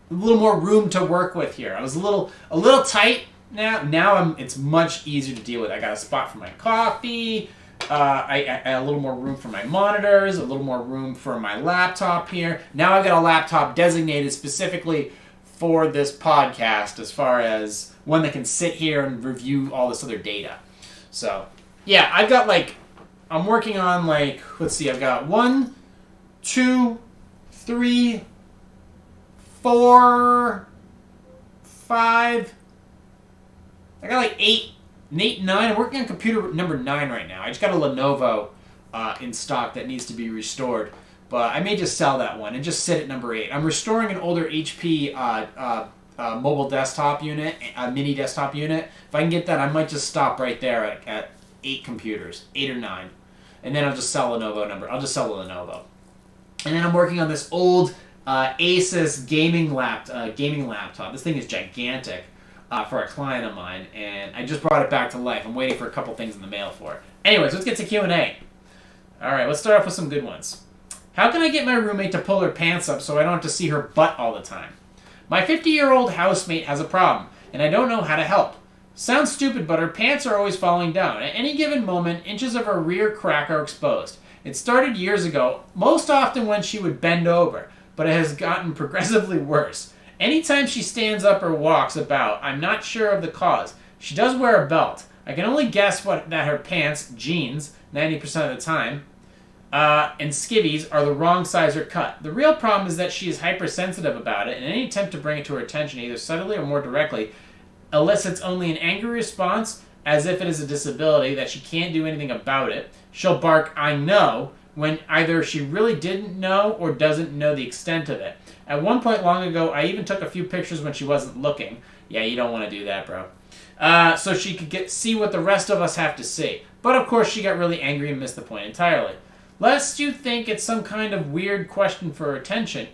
little more room to work with here. I was a little tight Now it's much easier to deal with. I got a spot for my coffee. I a little more room for my monitors, a little more room for my laptop here. Now I've got a laptop designated specifically for this podcast as far as one that can sit here and review all this other data. So, yeah, I've got I'm working on let's see, I've got 1, 2, 3, 4, 5. I got 8, 9. I'm working on computer number 9 right now. I just got a Lenovo in stock that needs to be restored. But I may just sell that one and just sit at number 8. I'm restoring an older HP mobile desktop unit, a mini desktop unit. If I can get that, I might just stop right there at 8 computers, 8 or 9. And then I'll just sell I'll just sell the Lenovo. And then I'm working on this old Asus gaming laptop. This thing is gigantic. For a client of mine, and I just brought it back to life. I'm waiting for a couple things in the mail for it. Anyways, let's get to Q&A. Alright, let's start off with some good ones. How can I get my roommate to pull her pants up so I don't have to see her butt all the time? My 50-year-old housemate has a problem, and I don't know how to help. Sounds stupid, but her pants are always falling down. At any given moment, inches of her rear crack are exposed. It started years ago, most often when she would bend over, but it has gotten progressively worse. Anytime she stands up or walks about, I'm not sure of the cause. She does wear a belt. I can only guess that her pants, jeans, 90% of the time, and skivvies are the wrong size or cut. The real problem is that she is hypersensitive about it, and any attempt to bring it to her attention, either subtly or more directly, elicits only an angry response, as if it is a disability, that she can't do anything about it. She'll bark, I know, when either she really didn't know or doesn't know the extent of it. At one point long ago, I even took a few pictures when she wasn't looking. Yeah, you don't want to do that, bro. So she could see what the rest of us have to see. But of course, she got really angry and missed the point entirely. Lest you think it's some kind of weird quest for attention,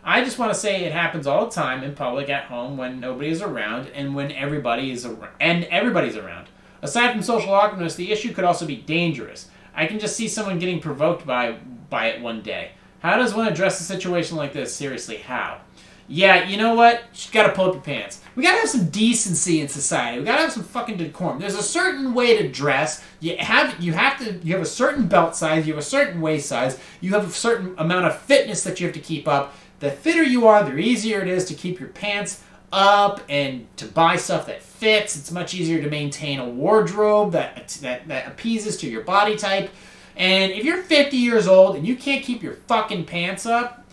I just want to say it happens all the time in public, at home, when nobody is around, and when everybody's around. Aside from social awkwardness, the issue could also be dangerous. I can just see someone getting provoked by it one day. How does one address a situation like this? Seriously, how? Yeah, you know what? You gotta pull up your pants. We gotta have some decency in society. We gotta have some fucking decorum. There's a certain way to dress. You have a certain belt size. You have a certain waist size. You have a certain amount of fitness that you have to keep up. The fitter you are, the easier it is to keep your pants up and to buy stuff that fits. It's much easier to maintain a wardrobe that appeases to your body type. And if you're 50 years old and you can't keep your fucking pants up,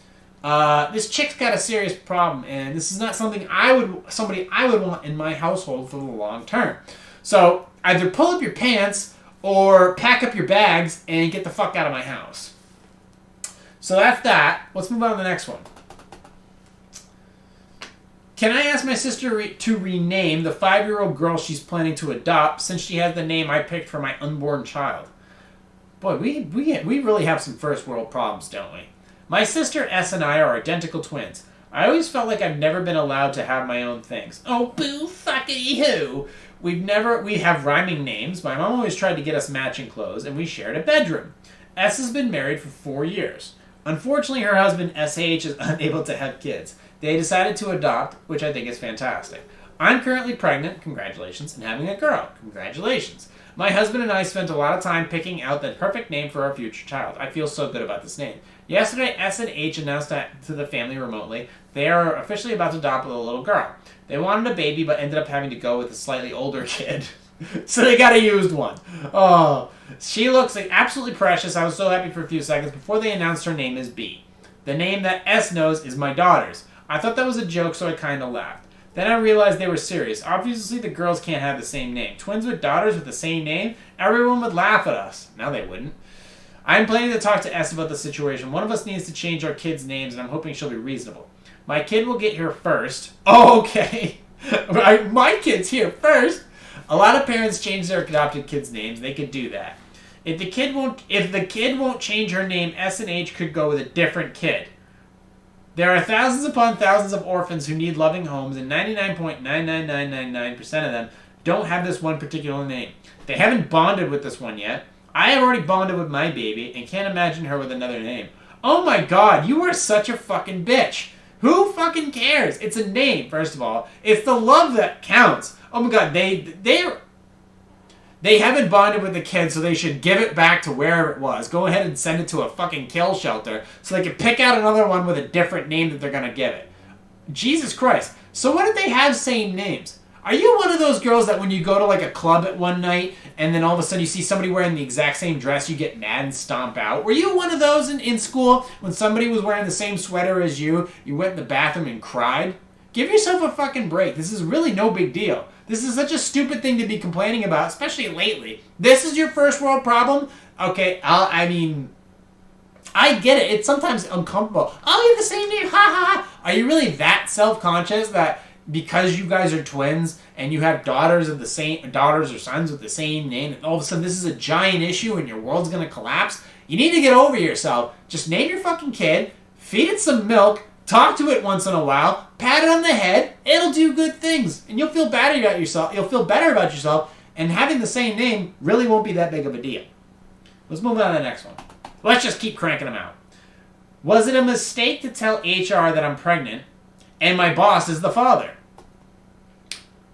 this chick's got a serious problem, and this is not somebody I would want in my household for the long term. So either pull up your pants or pack up your bags and get the fuck out of my house. So that's that. Let's move on to the next one. Can I ask my sister to rename the 5-year-old girl she's planning to adopt, since she has the name I picked for my unborn child? Boy, we really have some first world problems, don't we? My sister S and I are identical twins. I always felt like I've never been allowed to have my own things. Oh, boo fuckity hoo! We have rhyming names. My mom always tried to get us matching clothes, and we shared a bedroom. S has been married for 4 years. Unfortunately, her husband SH is unable to have kids. They decided to adopt, which I think is fantastic. I'm currently pregnant, congratulations, and having a girl, congratulations. My husband and I spent a lot of time picking out the perfect name for our future child. I feel so good about this name. Yesterday, S and H announced to the family remotely they are officially about to adopt a little girl. They wanted a baby, but ended up having to go with a slightly older kid. So they got a used one. Oh, she looks like absolutely precious. I was so happy for a few seconds before they announced her name is B. The name that S knows is my daughter's. I thought that was a joke, so I kind of laughed. Then I realized they were serious. Obviously, the girls can't have the same name. Twins with daughters with the same name? Everyone would laugh at us. Now they wouldn't. I'm planning to talk to S about the situation. One of us needs to change our kids' names, and I'm hoping she'll be reasonable. My kid will get here first. Oh, okay. My kid's here first. A lot of parents change their adopted kids' names. They could do that. If the kid won't change her name, S and H could go with a different kid. There are thousands upon thousands of orphans who need loving homes, and 99.99999% of them don't have this one particular name. They haven't bonded with this one yet. I have already bonded with my baby and can't imagine her with another name. Oh my god, you are such a fucking bitch. Who fucking cares? It's a name, first of all. It's the love that counts. Oh my god, they haven't bonded with the kid, so they should give it back to wherever it was. Go ahead and send it to a fucking kill shelter so they can pick out another one with a different name that they're gonna give it. Jesus Christ. So what if they have same names? Are you one of those girls that when you go to like a club at one night and then all of a sudden you see somebody wearing the exact same dress, you get mad and stomp out? Were you one of those in school when somebody was wearing the same sweater as you went in the bathroom and cried? Give yourself a fucking break. This is really no big deal. This is such a stupid thing to be complaining about, especially lately. This is your first world problem? Okay, I get it. It's sometimes uncomfortable. Oh, you have the same name. Ha ha ha. Are you really that self-conscious that because you guys are twins and you have daughters or sons with the same name, and all of a sudden this is a giant issue and your world's gonna collapse? You need to get over yourself. Just name your fucking kid, feed it some milk, talk to it once in a while, pat it on the head. It'll do good things, and you'll feel better about yourself. You'll feel better about yourself, and having the same name really won't be that big of a deal. Let's move on to the next one. Let's just keep cranking them out. Was it a mistake to tell HR that I'm pregnant and my boss is the father?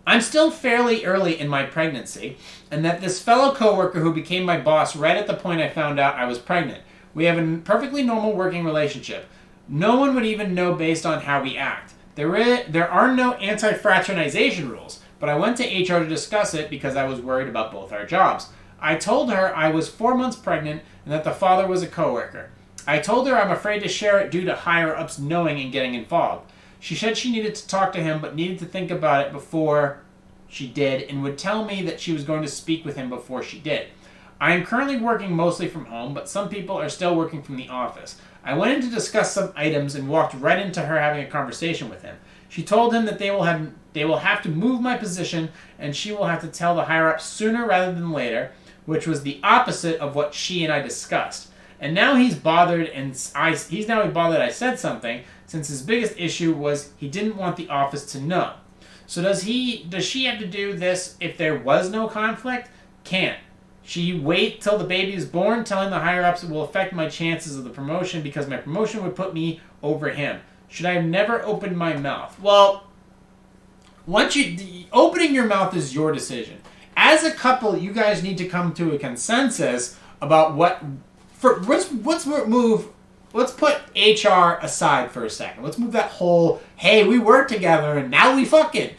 I'm still fairly early in my pregnancy, and that this fellow coworker who became my boss right at the point I found out I was pregnant. We have a perfectly normal working relationship. No one would even know based on how we act. There are no anti-fraternization rules, but I went to HR to discuss it because I was worried about both our jobs. I told her I was 4 months pregnant and that the father was a coworker. I told her I'm afraid to share it due to higher-ups knowing and getting involved. She said she needed to talk to him but needed to think about it before she did and would tell me that she was going to speak with him before she did. I am currently working mostly from home, but some people are still working from the office. I went in to discuss some items and walked right into her having a conversation with him. She told him that they will have to move my position and she will have to tell the higher-ups sooner rather than later, which was the opposite of what she and I discussed. And now he's bothered I said something, since his biggest issue was he didn't want the office to know. So does she have to do this if there was no conflict? Can't. She wait till the baby is born, telling the higher-ups it will affect my chances of the promotion because my promotion would put me over him. Should I have never opened my mouth? Well, opening your mouth is your decision. As a couple, you guys need to come to a consensus about let's put HR aside for a second. Let's move that whole, hey, we work together and now we fucking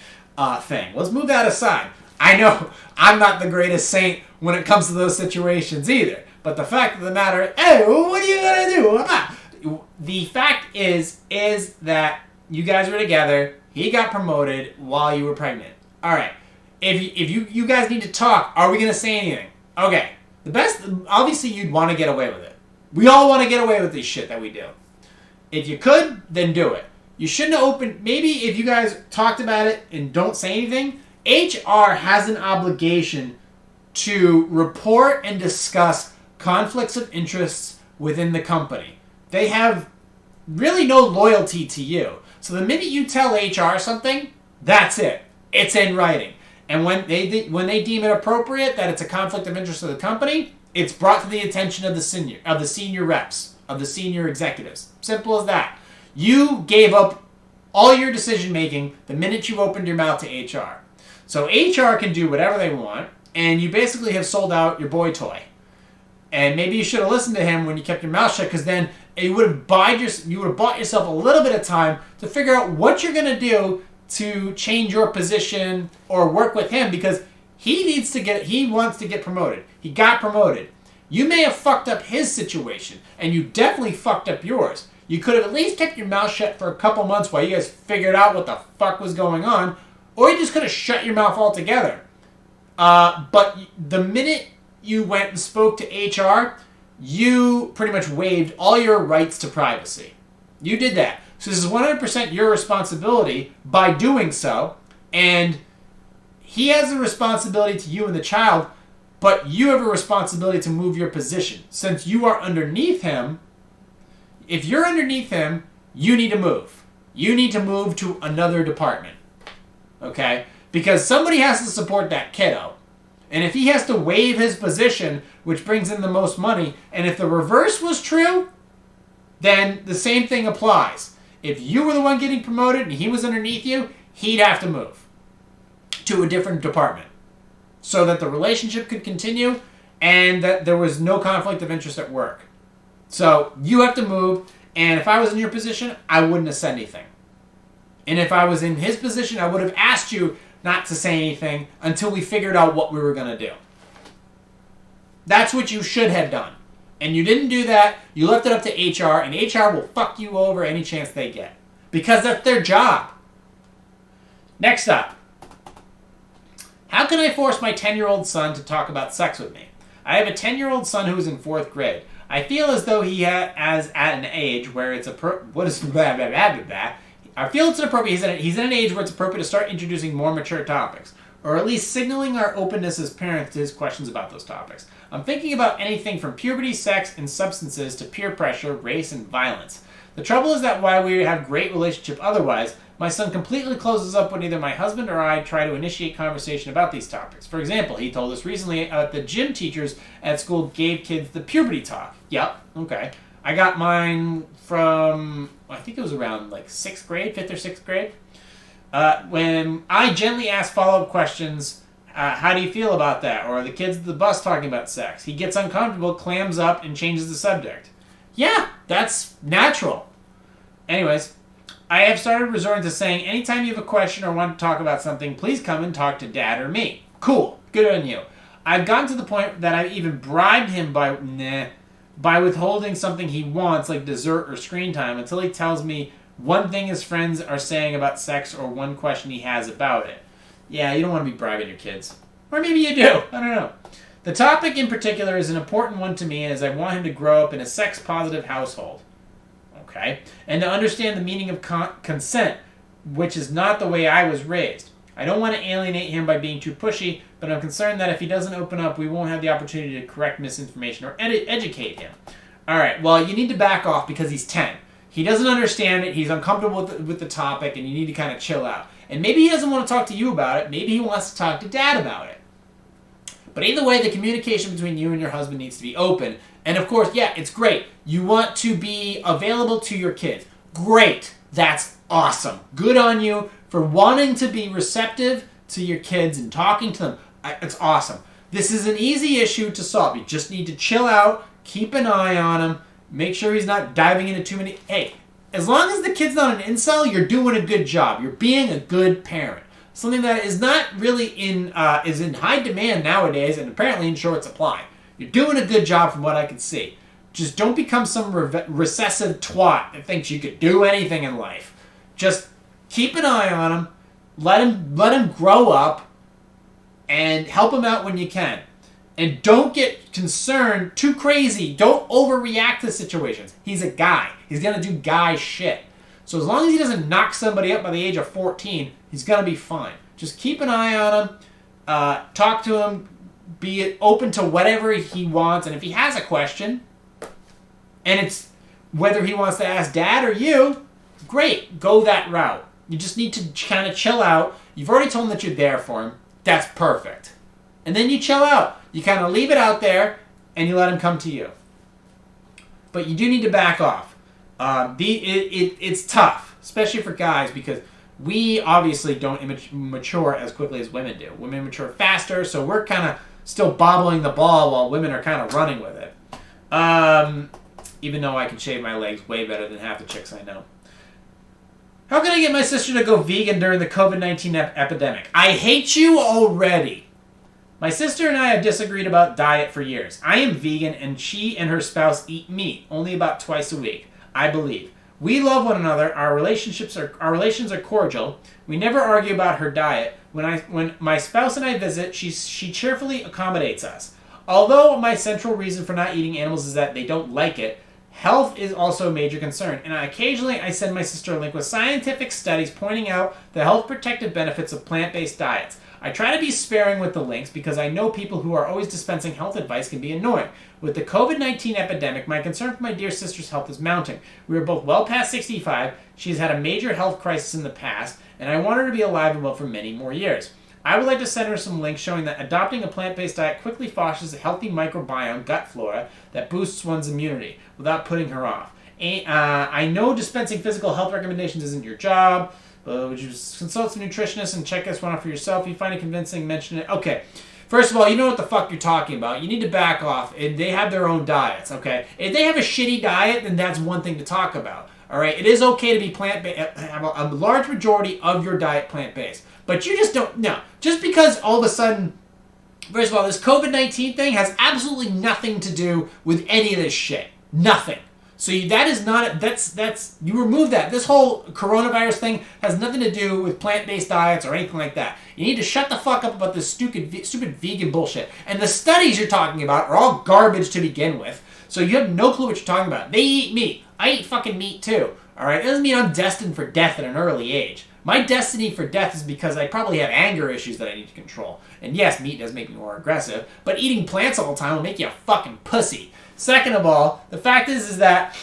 thing. Let's move that aside. I know I'm not the greatest saint when it comes to those situations either. But the fact of the matter, hey, what are you going to do? The fact is that you guys were together. He got promoted while you were pregnant. All right. If you guys need to talk, are we going to say anything? Okay. The best, obviously you'd want to get away with it. We all want to get away with this shit that we do. If you could, then do it. You shouldn't have opened, maybe if you guys talked about it and don't say anything, HR has an obligation to report and discuss conflicts of interests within the company. They have really no loyalty to you. So the minute you tell HR something, that's it. It's in writing. And when they deem it appropriate that it's a conflict of interest of the company, it's brought to the attention of the senior reps, of the senior executives. Simple as that. You gave up all your decision making the minute you opened your mouth to HR. So HR can do whatever they want, and you basically have sold out your boy toy. And maybe you should have listened to him when you kept your mouth shut, because then you would have bought yourself a little bit of time to figure out what you're going to do to change your position or work with him, because he wants to get promoted. He got promoted. You may have fucked up his situation, and you definitely fucked up yours. You could have at least kept your mouth shut for a couple months while you guys figured out what the fuck was going on, or you just could have shut your mouth altogether. But the minute you went and spoke to HR, you pretty much waived all your rights to privacy. You did that. So this is 100% your responsibility by doing so, and he has a responsibility to you and the child, but you have a responsibility to move your position. Since you are underneath him, if you're underneath him, you need to move. You need to move to another department. Okay? Because somebody has to support that kiddo. And if he has to waive his position, which brings in the most money, and if the reverse was true, then the same thing applies. If you were the one getting promoted and he was underneath you, he'd have to move to a different department so that the relationship could continue and that there was no conflict of interest at work. So you have to move, and if I was in your position, I wouldn't have said anything. And if I was in his position, I would have asked you not to say anything until we figured out what we were going to do. That's what you should have done. And you didn't do that. You left it up to HR, and HR will fuck you over any chance they get. Because that's their job. Next up. How can I force my 10-year-old son to talk about sex with me? I have a 10-year-old son who is in 4th grade. I feel as though he is at an age where it's I feel it's inappropriate. He's at an age where it's appropriate to start introducing more mature topics, or at least signaling our openness as parents to his questions about those topics. I'm thinking about anything from puberty, sex, and substances to peer pressure, race, and violence. The trouble is that while we have great relationship otherwise, my son completely closes up when either my husband or I try to initiate conversation about these topics. For example, he told us recently that the gym teachers at school gave kids the puberty talk. Yep, okay. I got mine from, I think it was around like 6th grade, 5th or 6th grade. When I gently ask follow-up questions, how do you feel about that? Or the kids at the bus talking about sex. He gets uncomfortable, clams up, and changes the subject. Yeah, that's natural. Anyways, I have started resorting to saying, anytime you have a question or want to talk about something, please come and talk to Dad or me. Cool. Good on you. I've gotten to the point that I've even bribed him by withholding something he wants, like dessert or screen time, until he tells me one thing his friends are saying about sex or one question he has about it. Yeah, you don't want to be bribing your kids. Or maybe you do. I don't know. The topic in particular is an important one to me as I want him to grow up in a sex-positive household. Okay? And to understand the meaning of consent, which is not the way I was raised. I don't want to alienate him by being too pushy, but I'm concerned that if he doesn't open up, we won't have the opportunity to correct misinformation or educate him. Alright, well, you need to back off because he's 10. He doesn't understand it, he's uncomfortable with the topic, and you need to kind of chill out. And maybe he doesn't want to talk to you about it, maybe he wants to talk to Dad about it. But either way, the communication between you and your husband needs to be open. And of course, yeah, it's great. You want to be available to your kids. Great. That's awesome. Good on you for wanting to be receptive to your kids and talking to them. It's awesome. This is an easy issue to solve. You just need to chill out, keep an eye on him, make sure he's not diving into too many... Hey, as long as the kid's not an incel, you're doing a good job. You're being a good parent. Something that is not really is in high demand nowadays and apparently in short supply. You're doing a good job from what I can see. Just don't become some recessive twat that thinks you could do anything in life. Just keep an eye on him, let him grow up, and help him out when you can. And don't get concerned too crazy. Don't overreact to situations. He's a guy. He's going to do guy shit. So as long as he doesn't knock somebody up by the age of 14, he's going to be fine. Just keep an eye on him. Talk to him. Be open to whatever he wants. And if he has a question, and it's whether he wants to ask Dad or you, great. Go that route. You just need to kind of chill out. You've already told him that you're there for him. That's perfect. And then you chill out. You kind of leave it out there, and you let him come to you. But you do need to back off. It's tough, especially for guys, because we obviously don't mature as quickly as women do. Women mature faster, so we're kind of still bobbling the ball while women are kind of running with it. Even though I can shave my legs way better than half the chicks I know. How can I get my sister to go vegan during the COVID-19 epidemic? I hate you already. My sister and I have disagreed about diet for years. I am vegan and she and her spouse eat meat only about twice a week, I believe. We love one another. Our relations are cordial. We never argue about her diet. When my spouse and I visit, she cheerfully accommodates us. Although my central reason for not eating animals is that they don't like it, health is also a major concern, and occasionally I send my sister a link with scientific studies pointing out the health protective benefits of plant-based diets. I try to be sparing with the links because I know people who are always dispensing health advice can be annoying. With the COVID-19 epidemic, my concern for my dear sister's health is mounting. We are both well past 65, she's had a major health crisis in the past, and I want her to be alive and well for many more years. I would like to send her some links showing that adopting a plant-based diet quickly fosters a healthy microbiome gut flora that boosts one's immunity without putting her off. I know dispensing physical health recommendations isn't your job. Would you consult a nutritionist and check this one out for yourself? If you find it convincing, mention it. Okay. First of all, you know what the fuck you're talking about. You need to back off. And they have their own diets, okay? If they have a shitty diet, then that's one thing to talk about. All right? It is okay to be plant-based. Have a large majority of your diet plant-based. But you just don't... No. Just because all of a sudden... First of all, this COVID-19 thing has absolutely nothing to do with any of this shit. Nothing. So that is not, you remove that. This whole coronavirus thing has nothing to do with plant-based diets or anything like that. You need to shut the fuck up about this stupid vegan bullshit. And the studies you're talking about are all garbage to begin with. So you have no clue what you're talking about. They eat meat. I eat fucking meat too. Alright? It doesn't mean I'm destined for death at an early age. My destiny for death is because I probably have anger issues that I need to control. And yes, meat does make me more aggressive, but eating plants all the time will make you a fucking pussy. Second of all, the fact is that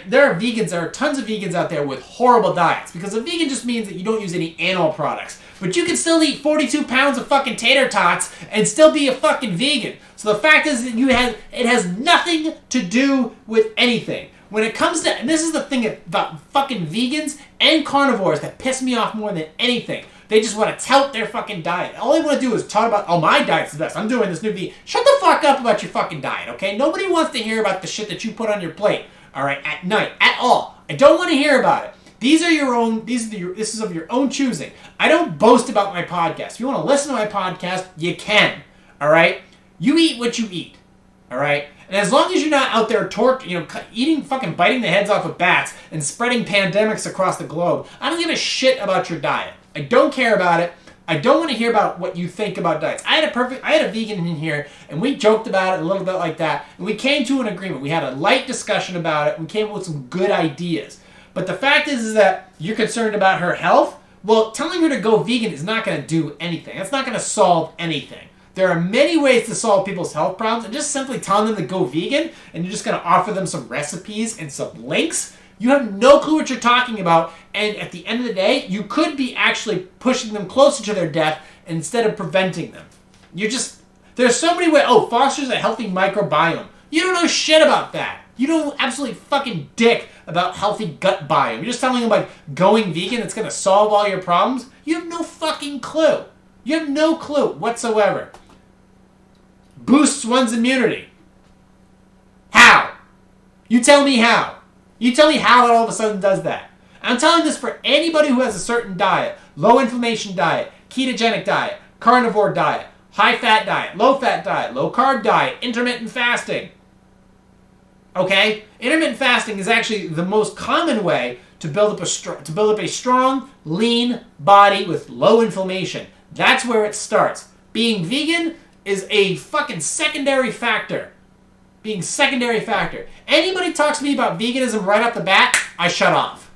there are tons of vegans out there with horrible diets. Because a vegan just means that you don't use any animal products. But you can still eat 42 pounds of fucking tater tots and still be a fucking vegan. So the fact is that it has nothing to do with anything. When it comes to, and this is the thing about fucking vegans and carnivores that piss me off more than anything. They just want to tout their fucking diet. All they want to do is talk about, oh, my diet's the best. I'm doing this new vegan. Shut the fuck up about your fucking diet, okay? Nobody wants to hear about the shit that you put on your plate, all right, at night, at all. I don't want to hear about it. These are your own, this is of your own choosing. I don't boast about my podcast. If you want to listen to my podcast, you can, all right? You eat what you eat, all right? And as long as you're not out there eating fucking biting the heads off of bats and spreading pandemics across the globe, I don't give a shit about your diet. I don't care about it. I don't want to hear about what you think about diets. I had a vegan in here, and we joked about it a little bit like that, and we came to an agreement. We had a light discussion about it, and we came up with some good ideas. But the fact is that you're concerned about her health. Well, telling her to go vegan is not going to do anything. That's not going to solve anything. There are many ways to solve people's health problems, and just simply telling them to go vegan, and you're just going to offer them some recipes and some links, you have no clue what you're talking about, and at the end of the day, you could be actually pushing them closer to their death instead of preventing them. There's so many ways. Oh, fosters a healthy microbiome. You don't know shit about that. You know absolutely fucking dick about healthy gut biome. You're just telling them about going vegan, it's going to solve all your problems. You have no fucking clue. You have no clue whatsoever. Boosts one's immunity. How? You tell me how. You tell me how it all of a sudden does that. I'm telling this for anybody who has a certain diet. Low inflammation diet, ketogenic diet, carnivore diet, high fat diet, low carb diet, intermittent fasting. Okay? Intermittent fasting is actually the most common way to build up a strong, lean body with low inflammation. That's where it starts. Being vegan is a fucking secondary factor. Anybody talks to me about veganism right off the bat, I shut off.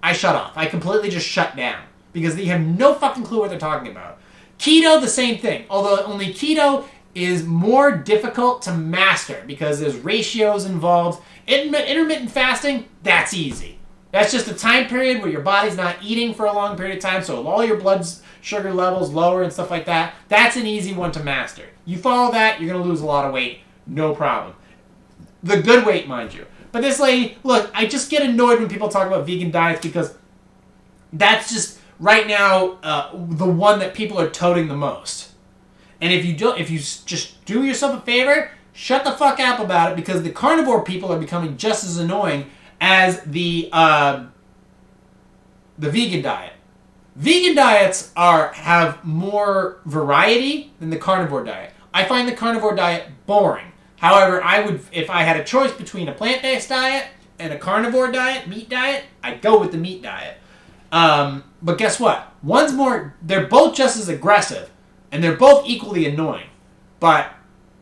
I completely just shut down. Because they have no fucking clue what they're talking about. Keto, the same thing. Although only keto is more difficult to master because there's ratios involved. Intermittent fasting, that's easy. That's just a time period where your body's not eating for a long period of time, so all your blood sugar levels lower and stuff like that. That's an easy one to master. You follow that, you're going to lose a lot of weight. No problem. The good weight, mind you. But this lady, look, I just get annoyed when people talk about vegan diets because that's just, right now, the one that people are toting the most. And if you just do yourself a favor, shut the fuck up about it because the carnivore people are becoming just as annoying as the vegan diet. Vegan diets have more variety than the carnivore diet. I find the carnivore diet boring. However, if I had a choice between a plant-based diet and a carnivore diet, meat diet, I'd go with the meat diet. But guess what? They're both just as aggressive, and they're both equally annoying. But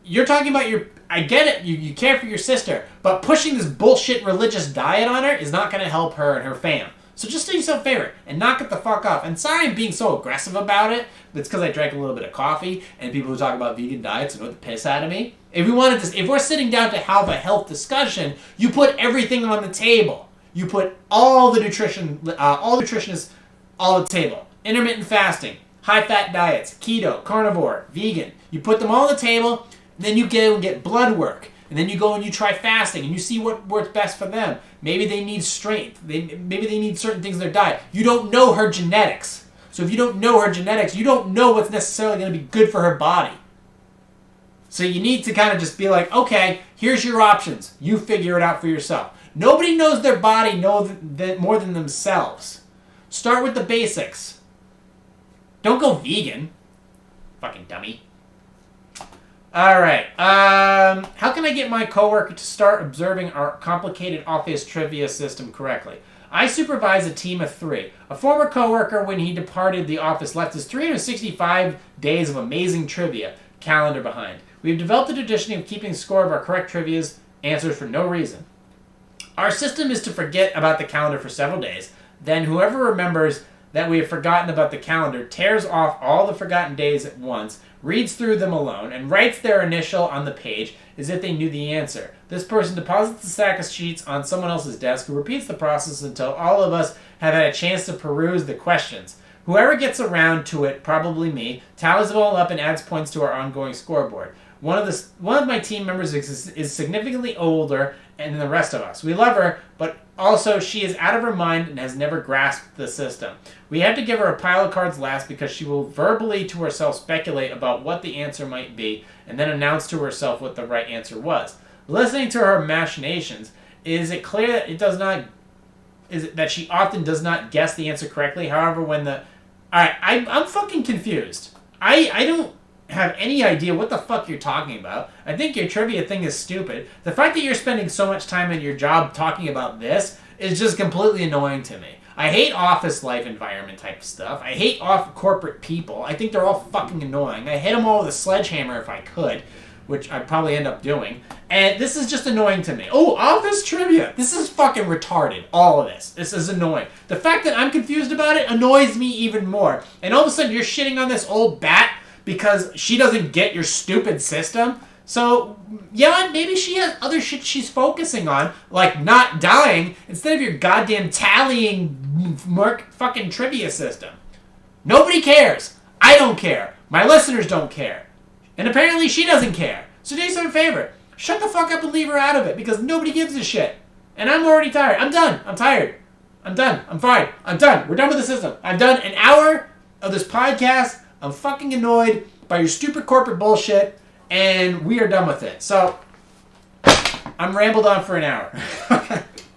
you're talking about I get it, you care for your sister, but pushing this bullshit religious diet on her is not going to help her and her fam. So just do yourself a favor and knock it the fuck off. And sorry I'm being so aggressive about it, but it's because I drank a little bit of coffee, and people who talk about vegan diets annoy the piss out of me. If we're sitting down to have a health discussion, you put everything on the table. You put all the nutritionists on the table. Intermittent fasting, high-fat diets, keto, carnivore, vegan. You put them all on the table, then you go and get blood work. And then you go and you try fasting and you see what works best for them. Maybe they need strength. Maybe they need certain things in their diet. You don't know her genetics. So if you don't know her genetics, you don't know what's necessarily going to be good for her body. So you need to kind of just be like, okay, here's your options. You figure it out for yourself. Nobody knows their body more than themselves. Start with the basics. Don't go vegan. Fucking dummy. Alright. How can I get my coworker to start observing our complicated office trivia system correctly? I supervise a team of 3. A former coworker, when he departed the office, left his 365 days of amazing trivia calendar behind. We've developed a tradition of keeping score of our correct trivia's answers for no reason. Our system is to forget about the calendar for several days. Then whoever remembers that we have forgotten about the calendar tears off all the forgotten days at once, reads through them alone, and writes their initial on the page as if they knew the answer. This person deposits the stack of sheets on someone else's desk, who repeats the process until all of us have had a chance to peruse the questions. Whoever gets around to it, probably me, tallies them all up and adds points to our ongoing scoreboard. One of my team members is significantly older than the rest of us. We love her, but also she is out of her mind and has never grasped the system. We have to give her a pile of cards last because she will verbally to herself speculate about what the answer might be and then announce to herself what the right answer was. Listening to her machinations, is it clear that that she often does not guess the answer correctly? However, I'm fucking confused. I don't have any idea what the fuck you're talking about. I think your trivia thing is stupid. The fact that you're spending so much time in your job talking about this is just completely annoying to me. I hate office life environment type stuff. I hate corporate people. I think they're all fucking annoying. I hit them all with a sledgehammer if I could, which I'd probably end up doing. And this is just annoying to me. Oh, office trivia. This is fucking retarded. All of this. This is annoying. The fact that I'm confused about it annoys me even more. And all of a sudden you're shitting on this old bat because she doesn't get your stupid system. So, yeah, maybe she has other shit she's focusing on, like not dying, instead of your goddamn tallying fucking trivia system. Nobody cares. I don't care. My listeners don't care. And apparently she doesn't care. So do yourself a favor. Shut the fuck up and leave her out of it, because nobody gives a shit. And I'm already tired. I'm done. I'm tired. I'm done. I'm fine. I'm done. We're done with the system. I've done an hour of this podcast. I'm fucking annoyed by your stupid corporate bullshit, and we are done with it. So, I'm rambled on for an hour.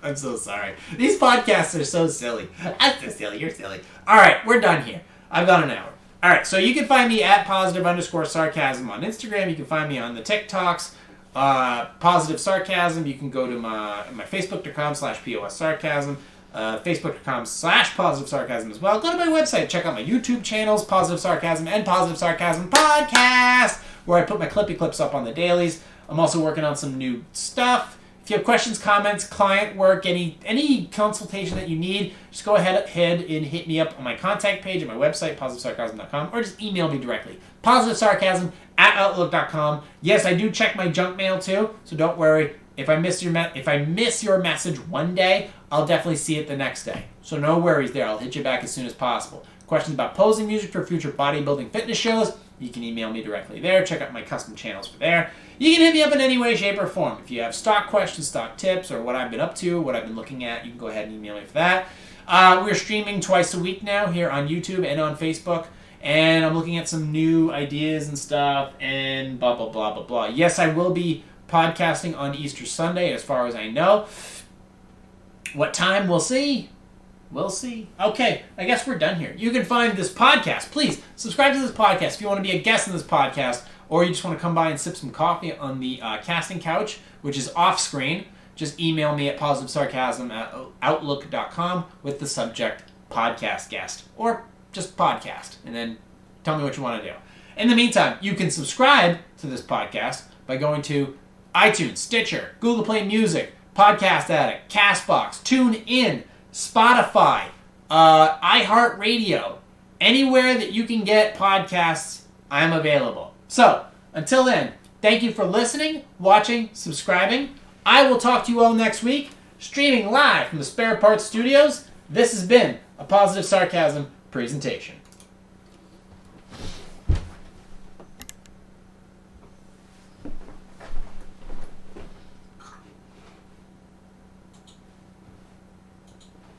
I'm so sorry. These podcasts are so silly. I'm so silly. You're silly. Alright, we're done here. I've gone an hour. Alright, so you can find me at @positive_sarcasm on Instagram. You can find me on the TikToks, Positive Sarcasm. You can go to my facebook.com/POS Sarcasm. Facebook.com/Positive Sarcasm as well. Go to my website. Check out my YouTube channels, Positive Sarcasm and Positive Sarcasm Podcast, where I put my clippy clips up on the dailies. I'm also working on some new stuff. If you have questions, comments, client work, any consultation that you need, just go ahead and hit me up on my contact page at my website, PositiveSarcasm.com, or just email me directly. PositiveSarcasm@outlook.com. Yes, I do check my junk mail too, so don't worry. If I miss your message one day, I'll definitely see it the next day. So no worries there. I'll hit you back as soon as possible. Questions about posing music for future bodybuilding fitness shows, you can email me directly there. Check out my custom channels for there. You can hit me up in any way, shape, or form. If you have stock questions, stock tips, or what I've been up to, what I've been looking at, you can go ahead and email me for that. We're streaming twice a week now here on YouTube and on Facebook. And I'm looking at some new ideas and stuff and blah, blah, blah, blah, blah. Yes, I will be podcasting on Easter Sunday, as far as I know. What time? We'll see. We'll see. Okay, I guess we're done here. You can find this podcast. Please, subscribe to this podcast if you want to be a guest in this podcast, or you just want to come by and sip some coffee on the casting couch, which is off-screen. Just email me at positivesarcasm@outlook.com with the subject podcast guest, or just podcast, and then tell me what you want to do. In the meantime, you can subscribe to this podcast by going to iTunes, Stitcher, Google Play Music, Podcast Addict, CastBox, TuneIn, Spotify, iHeartRadio. Anywhere that you can get podcasts, I'm available. So, until then, thank you for listening, watching, subscribing. I will talk to you all next week, streaming live from the Spare Parts Studios. This has been a Positive Sarcasm presentation.